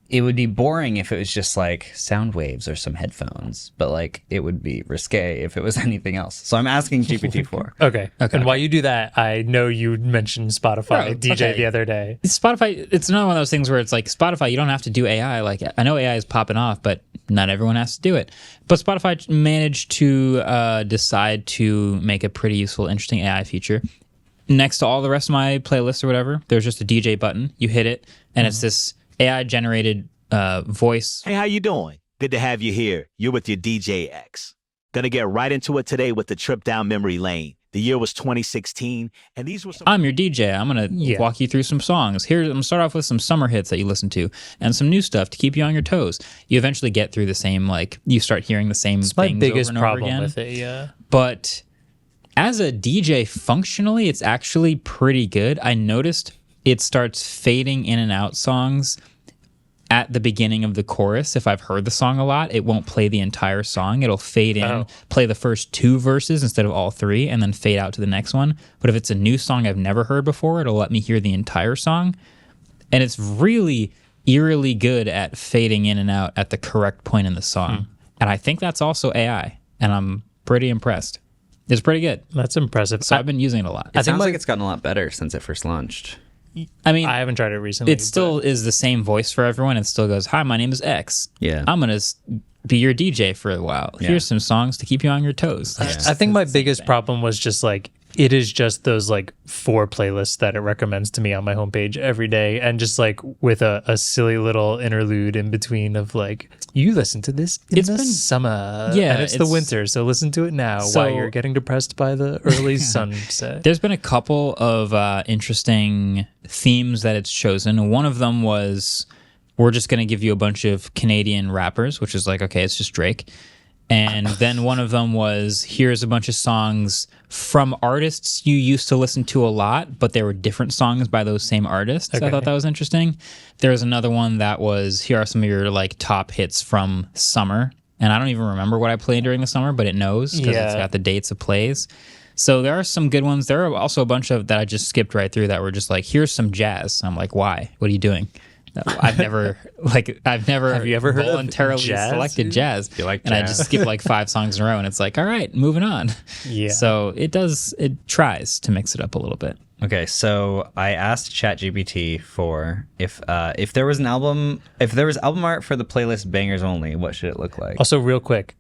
it would be boring if it was just like sound waves or some headphones, but like it would be risque if it was anything else. So I'm asking GPT-4. Okay. And while you do that, I know you mentioned Spotify DJ the other day. Spotify, it's another one of those things where it's like Spotify, you don't have to do AI. Like I know AI is popping off, but not everyone has to do it. But Spotify managed to decide to make a pretty useful, interesting AI feature. Next to all the rest of my playlists or whatever, there's just a DJ button. You hit it, and it's this AI generated voice. Hey, how you doing? Good to have you here. You're with your DJ X. Gonna get right into it today with the trip down memory lane. The year was 2016, and these were some... I'm your DJ. I'm going to walk you through some songs. Here, I'm going to start off with some summer hits that you listen to and some new stuff to keep you on your toes. You eventually get through the same, like, you start hearing the same things My biggest over and over problem again. with it, yeah. But as a DJ, functionally, it's actually pretty good. I noticed it starts fading in and out songs at the beginning of the chorus. If I've heard the song a lot, it won't play the entire song. It'll fade in, play the first two verses instead of all three, and then fade out to the next one. But if it's a new song I've never heard before, it'll let me hear the entire song. And it's really eerily good at fading in and out at the correct point in the song. And I think that's also AI, and I'm pretty impressed. It's pretty good. That's impressive. So I've been using it a lot. It sounds like it's gotten a lot better since it first launched. I mean, I haven't tried it recently. it still is the same voice for everyone. It still goes, "Hi, my name is X. Yeah. I'm going to be your DJ for a while. Yeah. Here's some songs to keep you on your toes." I think my biggest problem was just like, it is just those like 4 playlists that it recommends to me on my homepage every day. And just like with a silly little interlude in between of like, you listen to this in the summer. Yeah, And it's the winter. So listen to it now while you're getting depressed by the early sunset. There's been a couple of interesting themes that it's chosen. One of them was, we're just going to give you a bunch of Canadian rappers, which is like, okay, it's just Drake. And then one of them was, here's a bunch of songs from artists you used to listen to a lot, but there were different songs by those same artists. I thought that was interesting. There was another one that was, here are some of your like top hits from summer. And I don't even remember what I played during the summer, but it knows because it's got the dates of plays. So there are some good ones. There are also a bunch of that I just skipped right through that were just like, here's some jazz. I'm like, why? What are you doing? I've never Have you ever heard of voluntarily jazz? selected jazz. You like and I jazz? just skip like 5 songs in a row, and it's like, all right, moving on. Yeah. So it tries to mix it up a little bit. Okay, so I asked ChatGPT for if there was album art for the playlist Bangers Only, what should it look like? Also, real quick,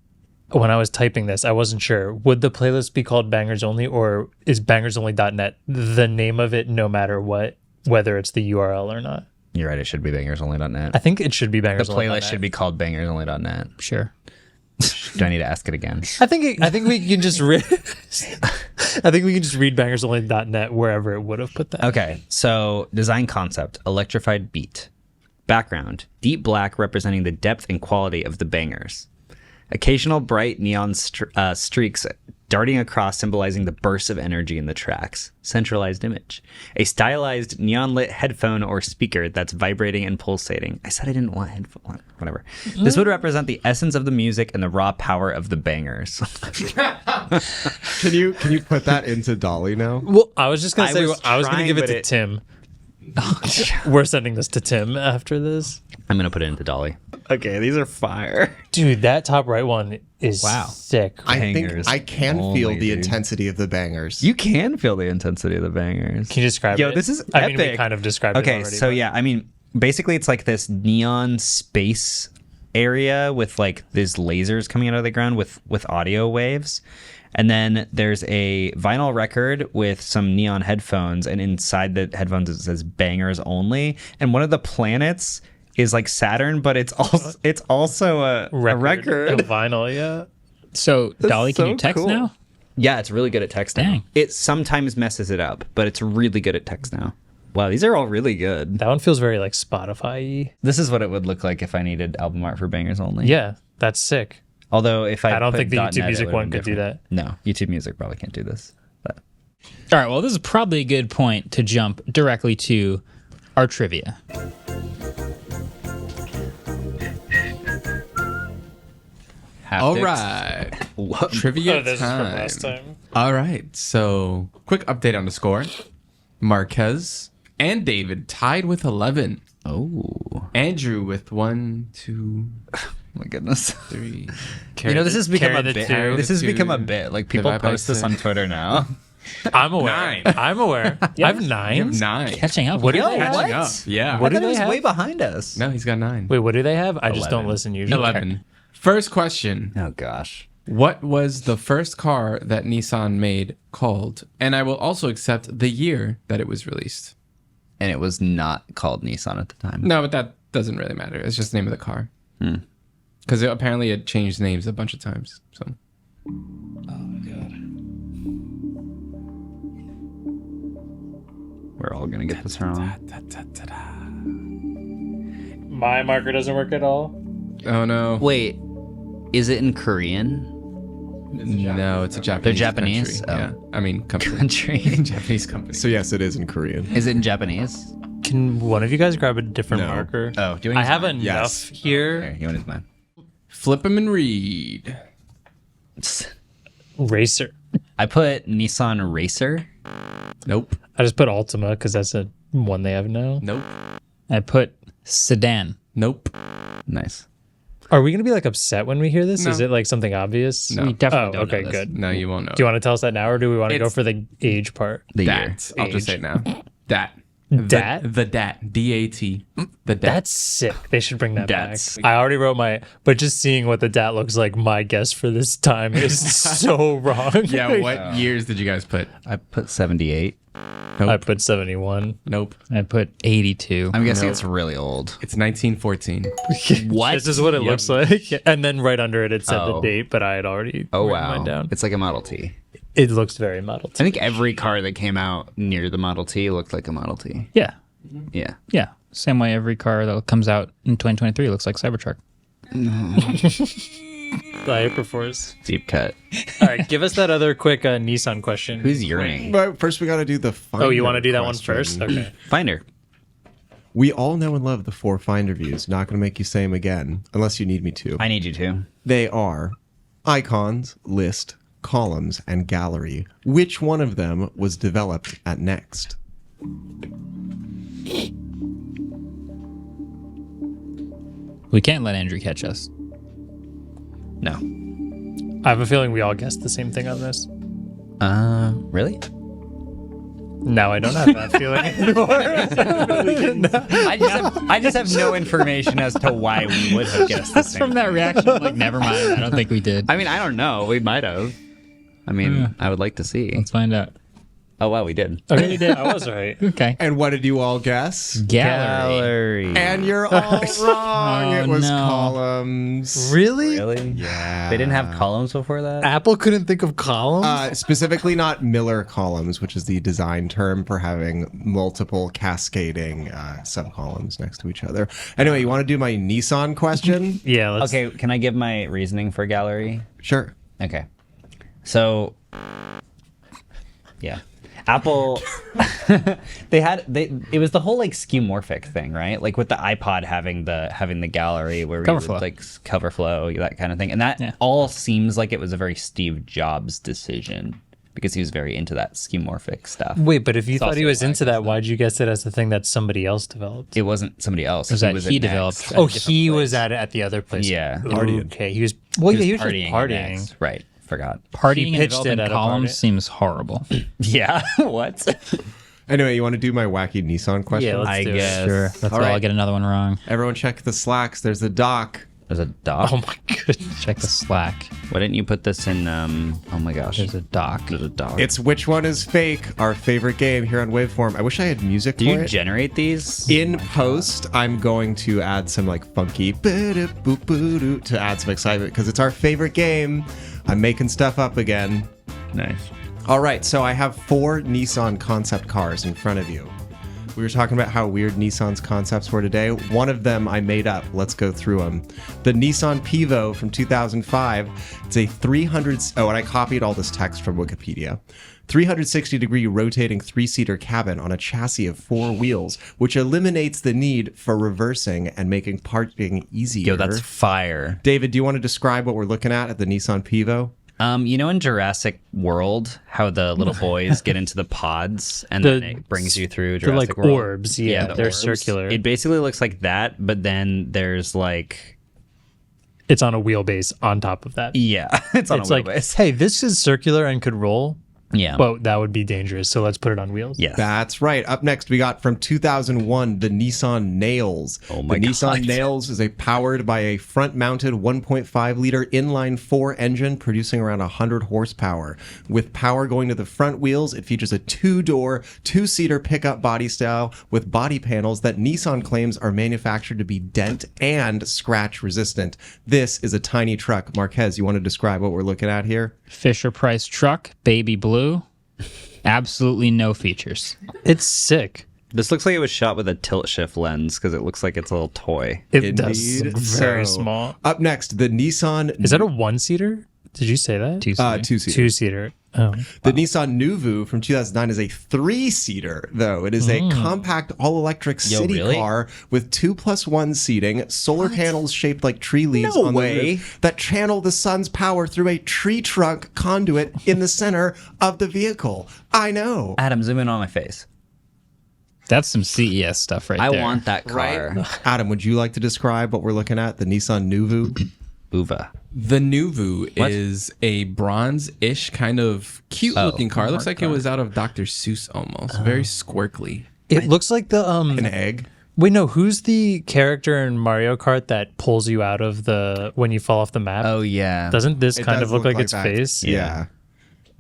when I was typing this, I wasn't sure. Would the playlist be called Bangers Only, or is bangersonly.net the name of it no matter what, whether it's the URL or not? You're right, it should be bangersonly.net. I think it should be The bangersonly.net. playlist should be called bangersonly.net. Sure. Do I need to ask it again? I think we can just read. I think we can just read bangersonly.net wherever it would have put that. Okay, so design concept, electrified beat. Background, deep black representing the depth and quality of the bangers. Occasional bright neon streaks darting across, symbolizing the bursts of energy in the tracks. Centralized image. A stylized neon-lit headphone or speaker that's vibrating and pulsating. I said I didn't want headphone. Whatever. This would represent the essence of the music and the raw power of the bangers. Can you put that into Dolly now? Well, I was just gonna I say was I was gonna trying, give it but to it- Tim. We're sending this to Tim after this. I'm going to put it into Dolly. Okay, these are fire. Dude, that top right one is sick. I Bangers think I can only, feel the dude. intensity of the bangers. You can feel the intensity of the bangers. Can you describe Yo, it? this is I mean, we epic. kind of described it Okay, already. so but- yeah, I mean, basically it's like this neon space area with like these lasers coming out of the ground with audio waves. And then there's a vinyl record with some neon headphones, and inside the headphones it says "Bangers Only." And one of the planets is like Saturn, but it's also a record. A vinyl, yeah. So Dolly, can so you text cool. now? Yeah, it's really good at text now. Dang. It sometimes messes it up, but it's really good at text now. Wow, these are all really good. That one feels very like Spotify-y. This is what it would look like if I needed album art for Bangers Only. Yeah, that's sick. Although if I don't put think the .NET, YouTube it Music would've one been could do different. No, YouTube Music probably can't do this. But All right, well, this is probably a good point to jump directly to our trivia. All haptics. right. What? Trivia This is from time. last time. All right. So, quick update on the score. Marques and David tied with 11. Oh, Andrew with 1, 2, my goodness. 3. You know, this has become a carry the bit. two. This has Two. become a bit. Like people Divide by post this 6. on Twitter now. I'm aware. 9. I'm aware. I have 9. You have 9. Catching up. What do Wow. they have? Catching up. Yeah. What I do thought it they was have? way behind us. No, he's got 9. Wait, what do they have? I just 11. don't listen usually. 11. First question. Oh gosh. What was the first car that Nissan made called? And I will also accept the year that it was released. And it was not called Nissan at the time. No, but that doesn't really matter. It's just the name of the car. Because apparently it changed names a bunch of times. So We're all gonna get this wrong. My marker doesn't work at all. Oh no. Wait, is it in Korean? No, it's a Japanese. They're Japanese? Country. Yeah. I mean, company. Country. Japanese company. So yes, it is in Korean. Is it in Japanese? Can one of you guys grab a different No. marker? Oh, do you want I to use have mine? enough Yes. here. Here, you want to use mine? Flip them and read. Racer. I put Nissan Racer. Nope. I just put Altima because that's a one they have now. Nope. I put sedan. Nope. Nice. Are we gonna be like upset when we hear this? No. Is it like something obvious? No. We definitely Oh, don't okay, know this. good. No, you won't know. Do you want to tell us that now, or do we want to go It's- for the age part? The year. Dat. I'll just say it now. Dat. Dat? The DAT. DAT. The DAT. That's sick. They should bring that Dats. back. I already wrote but just seeing what the DAT looks like, my guess for this time is so wrong. Yeah, what years did you guys put? I put 78. Nope. I put 71. Nope. I put 82. I'm guessing it's really old. It's 1914. What? This is what it looks like. And then right under it, it said the Oh. date, but I had already Oh written wow. mine down. It's like a Model T. It looks very Model I T. think every car that came out near the Model T looked like a Model T. Yeah. Yeah. Yeah. Same way every car that comes out in 2023 looks like Cybertruck. The Hyperforce. Deep cut. All right, give us that other quick Nissan question. Who's yearning? But first, we got to do the Finder. Oh, you want to do that one question. first? Okay. Finder. We all know and love the 4 Finder views. Not going to make you say them again, unless you need me to. I need you to. They are icons, list, columns, and gallery. Which one of them was developed at Next? We can't let Andrew catch us. No. I have a feeling we all guessed the same thing on this. Really? Now I don't have that feeling anymore. I just have no information as to why we would have guessed the same. From that reaction, like, never mind. I don't think we did. I mean, I don't know. We might have. I mean, I would like to see. Let's find out. Oh wow, we did. Okay, you did. I was right. Okay. And what did you all guess? Gallery. And you're all wrong. Oh, It was no. columns. Really? Really? Yeah. They didn't have columns before that? Apple couldn't think of columns? Specifically not Miller columns, which is the design term for having multiple cascading subcolumns next to each other. Anyway, you want to do my Nissan question? Yeah, let's... Okay, can I give my reasoning for gallery? Sure. Okay. So yeah. Apple it was the whole like skeuomorphic thing, right? Like with the iPod having the gallery where Cover we would, flow. like cover flow, that kind of thing. And that Yeah. all seems like it was a very Steve Jobs decision because he was very into that skeuomorphic stuff. Wait, but if you thought he also was why I into that, why'd you guess it as the thing that somebody else developed? It wasn't somebody else. Was that at he Next. developed? Oh, he was at it at the other place. Yeah. Okay, he was... Well, yeah, he was just at partying. Next. Right. Forgot. Partying He and pitched it developing at a columns party. seems horrible. Yeah. What? Anyway, you want to do my wacky Nissan question? Yeah, let's I do guess. it. Sure. That's All all. right. I'll get another one wrong. Everyone check the Slacks. There's a doc There's a dock. Oh my goodness. Check the Slack. Why didn't you put this in? Oh my gosh. There's a dock. There's a dock. It's Which One Is Fake, our favorite game here on Waveform. I wish I had music Do for you it. generate these? In post, I'm going to add some like funky to add some excitement because it's our favorite game. I'm making stuff up again. Nice. All right, so I have 4 Nissan concept cars in front of you. We were talking about how weird Nissan's concepts were today. One of them I made up. Let's go through them. The Nissan Pivo from 2005. It's a 300... Oh, and I copied all this text from Wikipedia. 360-degree rotating 3-seater cabin on a chassis of 4 wheels, which eliminates the need for reversing and making parking easier. Yo, that's fire. David, do you want to describe what we're looking at the Nissan Pivo? You know in Jurassic World how the little boys get into the pods and then it brings you through They're Jurassic like World? orbs. Yeah, the they're orbs. circular. It basically looks like that, but then there's like... It's on a wheelbase on top of that. Yeah, it's on It's a like, wheelbase. hey, this is circular and could roll, Yeah. but that would be dangerous. So let's put it on wheels. Yes. That's right. Up next, we got from 2001, the Nissan Nails. Oh my The Nissan God. Nails is powered by a front-mounted 1.5-liter inline-4 engine producing around 100 horsepower. With power going to the front wheels, it features a 2-door, 2-seater pickup body style with body panels that Nissan claims are manufactured to be dent and scratch resistant. This is a tiny truck. Marques, you want to describe what we're looking at here? Fisher Price truck, baby blue. Absolutely no features. It's sick. This looks like it was shot with a tilt shift lens because it looks like it's a little toy. It does Indeed. look very So, small. Up next, the Nissan... Is that a 1-seater? Did you say that? 2-seater. 2-seater. 2-seater. Oh. The Nissan Nuvu from 2009 is a 3-seater, though. It is a compact all-electric city really? car with 2+1 seating, solar panels shaped like tree leaves No on way. the roof that channel the sun's power through a tree trunk conduit in the center of the vehicle. I know. Adam, zoom in on my face. That's some CES stuff right I there. want that car. Adam, would you like to describe what we're looking at? The Nissan Nuvu? Uva. The Nuvu is a bronze-ish kind of cute-looking car. It looks like it was out of Dr. Seuss almost. Very squirkly. It looks like the An egg? Wait, no, who's the character in Mario Kart that pulls you out of the when you fall off the map? Oh, yeah. Doesn't this It kind does of look like its that. face? Yeah.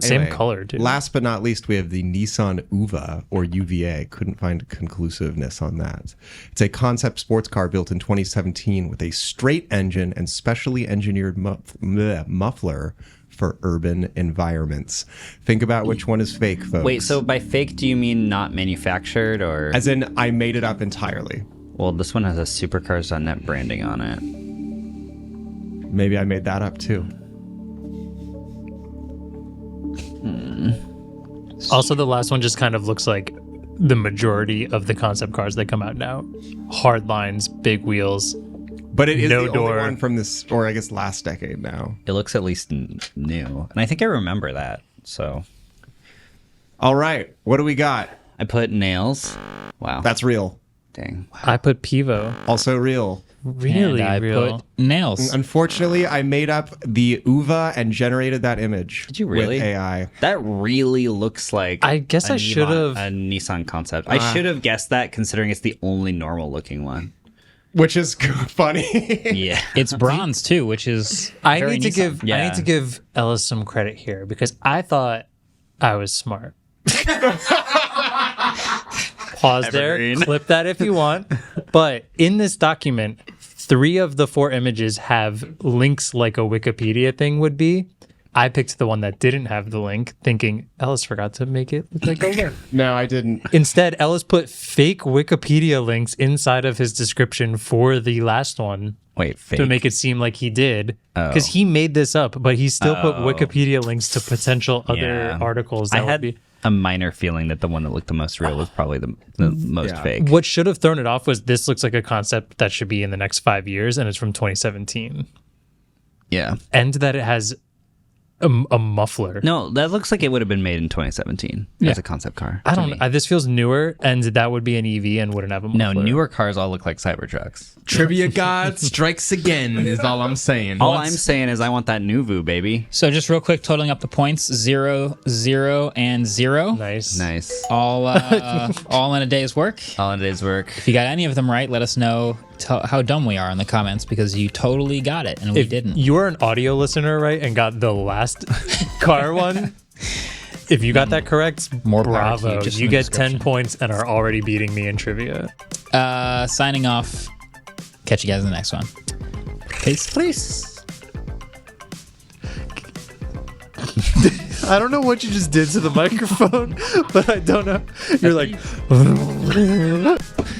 Same Anyway, color, too. Last but not least, we have the Nissan UVA or UVA. Couldn't find conclusiveness on that. It's a concept sports car built in 2017 with a straight engine and specially engineered muffler for urban environments. Think about which one is fake, folks. Wait, so by fake, do you mean not manufactured or? As in, I made it up entirely. Well, this one has a supercars.net branding on it. Maybe I made that up too. Also, the last one just kind of looks like the majority of the concept cars that come out now. Hard lines, big wheels. But it is No the door. only one from this, or I guess last decade now. It looks at least new. And I think I remember that. So All right, what do we got? I put nails. Wow. That's real. Dang. I put Pivo. Also real. Really and I real. put nails. Unfortunately, I made up the UVA and generated that image. Did you really? With AI. That really looks like I guess a I should have- a Nissan concept. I should have guessed that considering it's the only normal looking one. Which is funny. Yeah. It's bronze too, which is I very need to Nissan. give I Yeah. need to give Ellis some credit here because I thought I was smart. Pause Evergreen. there, clip that if you want. But in this document, 3 of the 4 images have links like a Wikipedia thing would be. I picked the one that didn't have the link, thinking Ellis forgot to make it look like a link. No, I didn't. Instead, Ellis put fake Wikipedia links inside of his description for the last one Wait, fake. to make it seem like he did. Because he made this up, but he still put Wikipedia links to potential other Yeah. articles. I That had would be. a minor feeling that the one that looked the most real was probably the most Yeah. fake. What should have thrown it off was this looks like a concept that should be in the next 5 years, and it's from 2017. Yeah. And that it has a muffler. No, that looks like it would have been made in 2017 as a concept car. I to don't. me. This feels newer, and that would be an EV and wouldn't have a No, muffler. newer cars all look like Cybertrucks. Trivia God strikes again is all I'm saying. All I'm saying is I want that Nuvu, baby. So just real quick, totaling up the points: 0, 0, and 0. Nice. Nice. All in a day's work. All in a day's work. If you got any of them right, let us know how dumb we are in the comments because you totally got it and we didn't. You are an audio listener, right, and got the last car one. If you got that correct, More power to you, bravo. just in You the get description. 10 points and are already beating me in trivia. Signing off. Catch you guys in the next one. Peace. Please. I don't know what you just did to the microphone, but I don't know. You're like...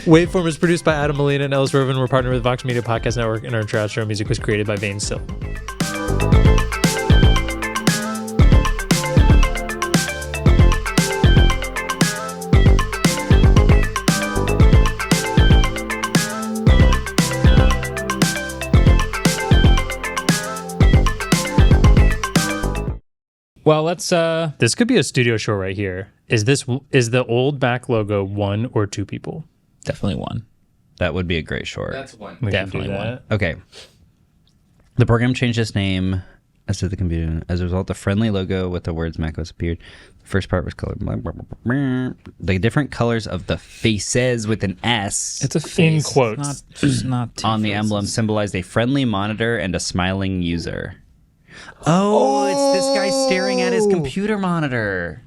Waveform is produced by Adam Molina and Ellis Rovin. We're partnered with Vox Media Podcast Network, and our outro music was created by Vane Still. Well, let's This could be a studio show right here. Is the old Mac logo one or two people? definitely one. That would be a great short. That's one. We can Definitely do one. that. Okay. The program changed its name as did the computer. As a result, the friendly logo with the words macOS appeared. The first part was colored. The different colors of the faces with an S It's a face. In quotes. It's not two on the faces. emblem symbolized a friendly monitor and a smiling user. Oh, it's this guy staring at his computer monitor.